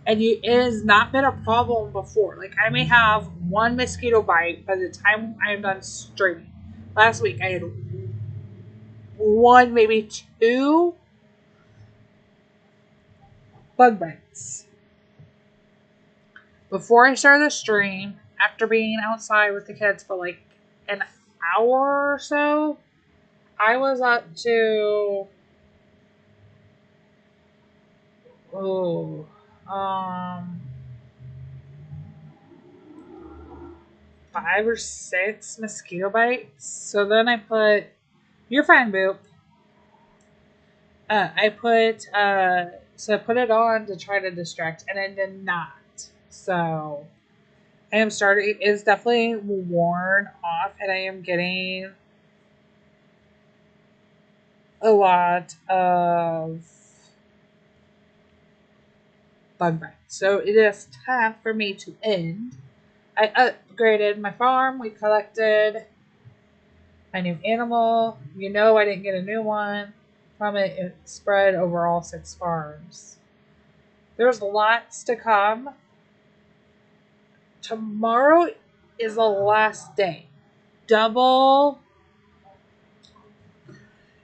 And it has not been a problem before. Like, I may have one mosquito bite by the time I'm done streaming. Last week, I had one, maybe two bug bites. Before I started the stream, after being outside with the kids for like an hour or so, I was up to um 5 or 6 mosquito bites. So then I put, you're fine, Boop. So I put it on to try to distract, and it did not. So I am starting. It's definitely worn off, and I am getting a lot of bug bites. So it is time for me to end. I upgraded my farm. We collected my new animal. You know, I didn't get a new one from it. It spread over all 6 farms. There's lots to come. Tomorrow is the last day. Double.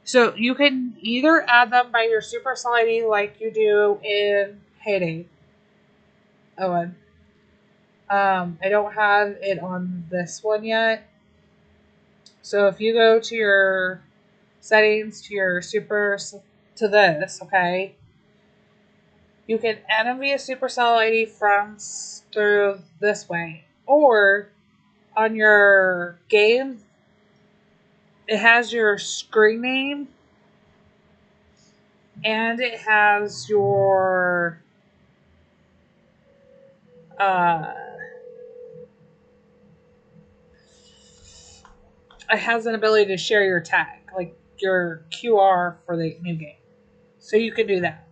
So you can either add them by your Supercell ID like you do in Heyday. Owen. I don't have it on this one yet. So if you go to your settings, to your super, to this, okay, you can add them via Supercell ID from through this way, or on your game, it has your screen name and it has your it has an ability to share your tag, like your QR for the new game. So you can do that.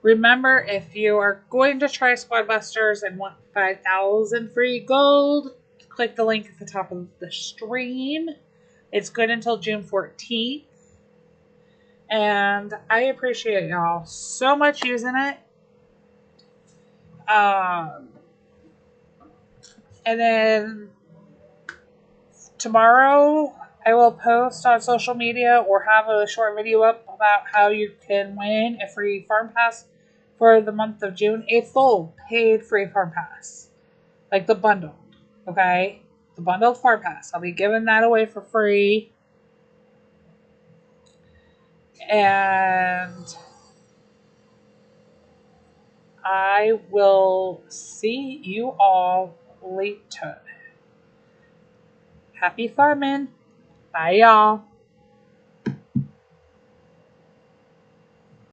Remember, if you are going to try Squad Busters and want 5,000 free gold, click the link at the top of the stream. It's good until June 14th. And I appreciate y'all so much using it. And then tomorrow I will post on social media or have a short video up about how you can win a free farm pass for the month of June. A full paid free farm pass. Like the bundle. Okay? The bundled farm pass. I'll be giving that away for free. And I will see you all later. Happy farming. Bye, y'all.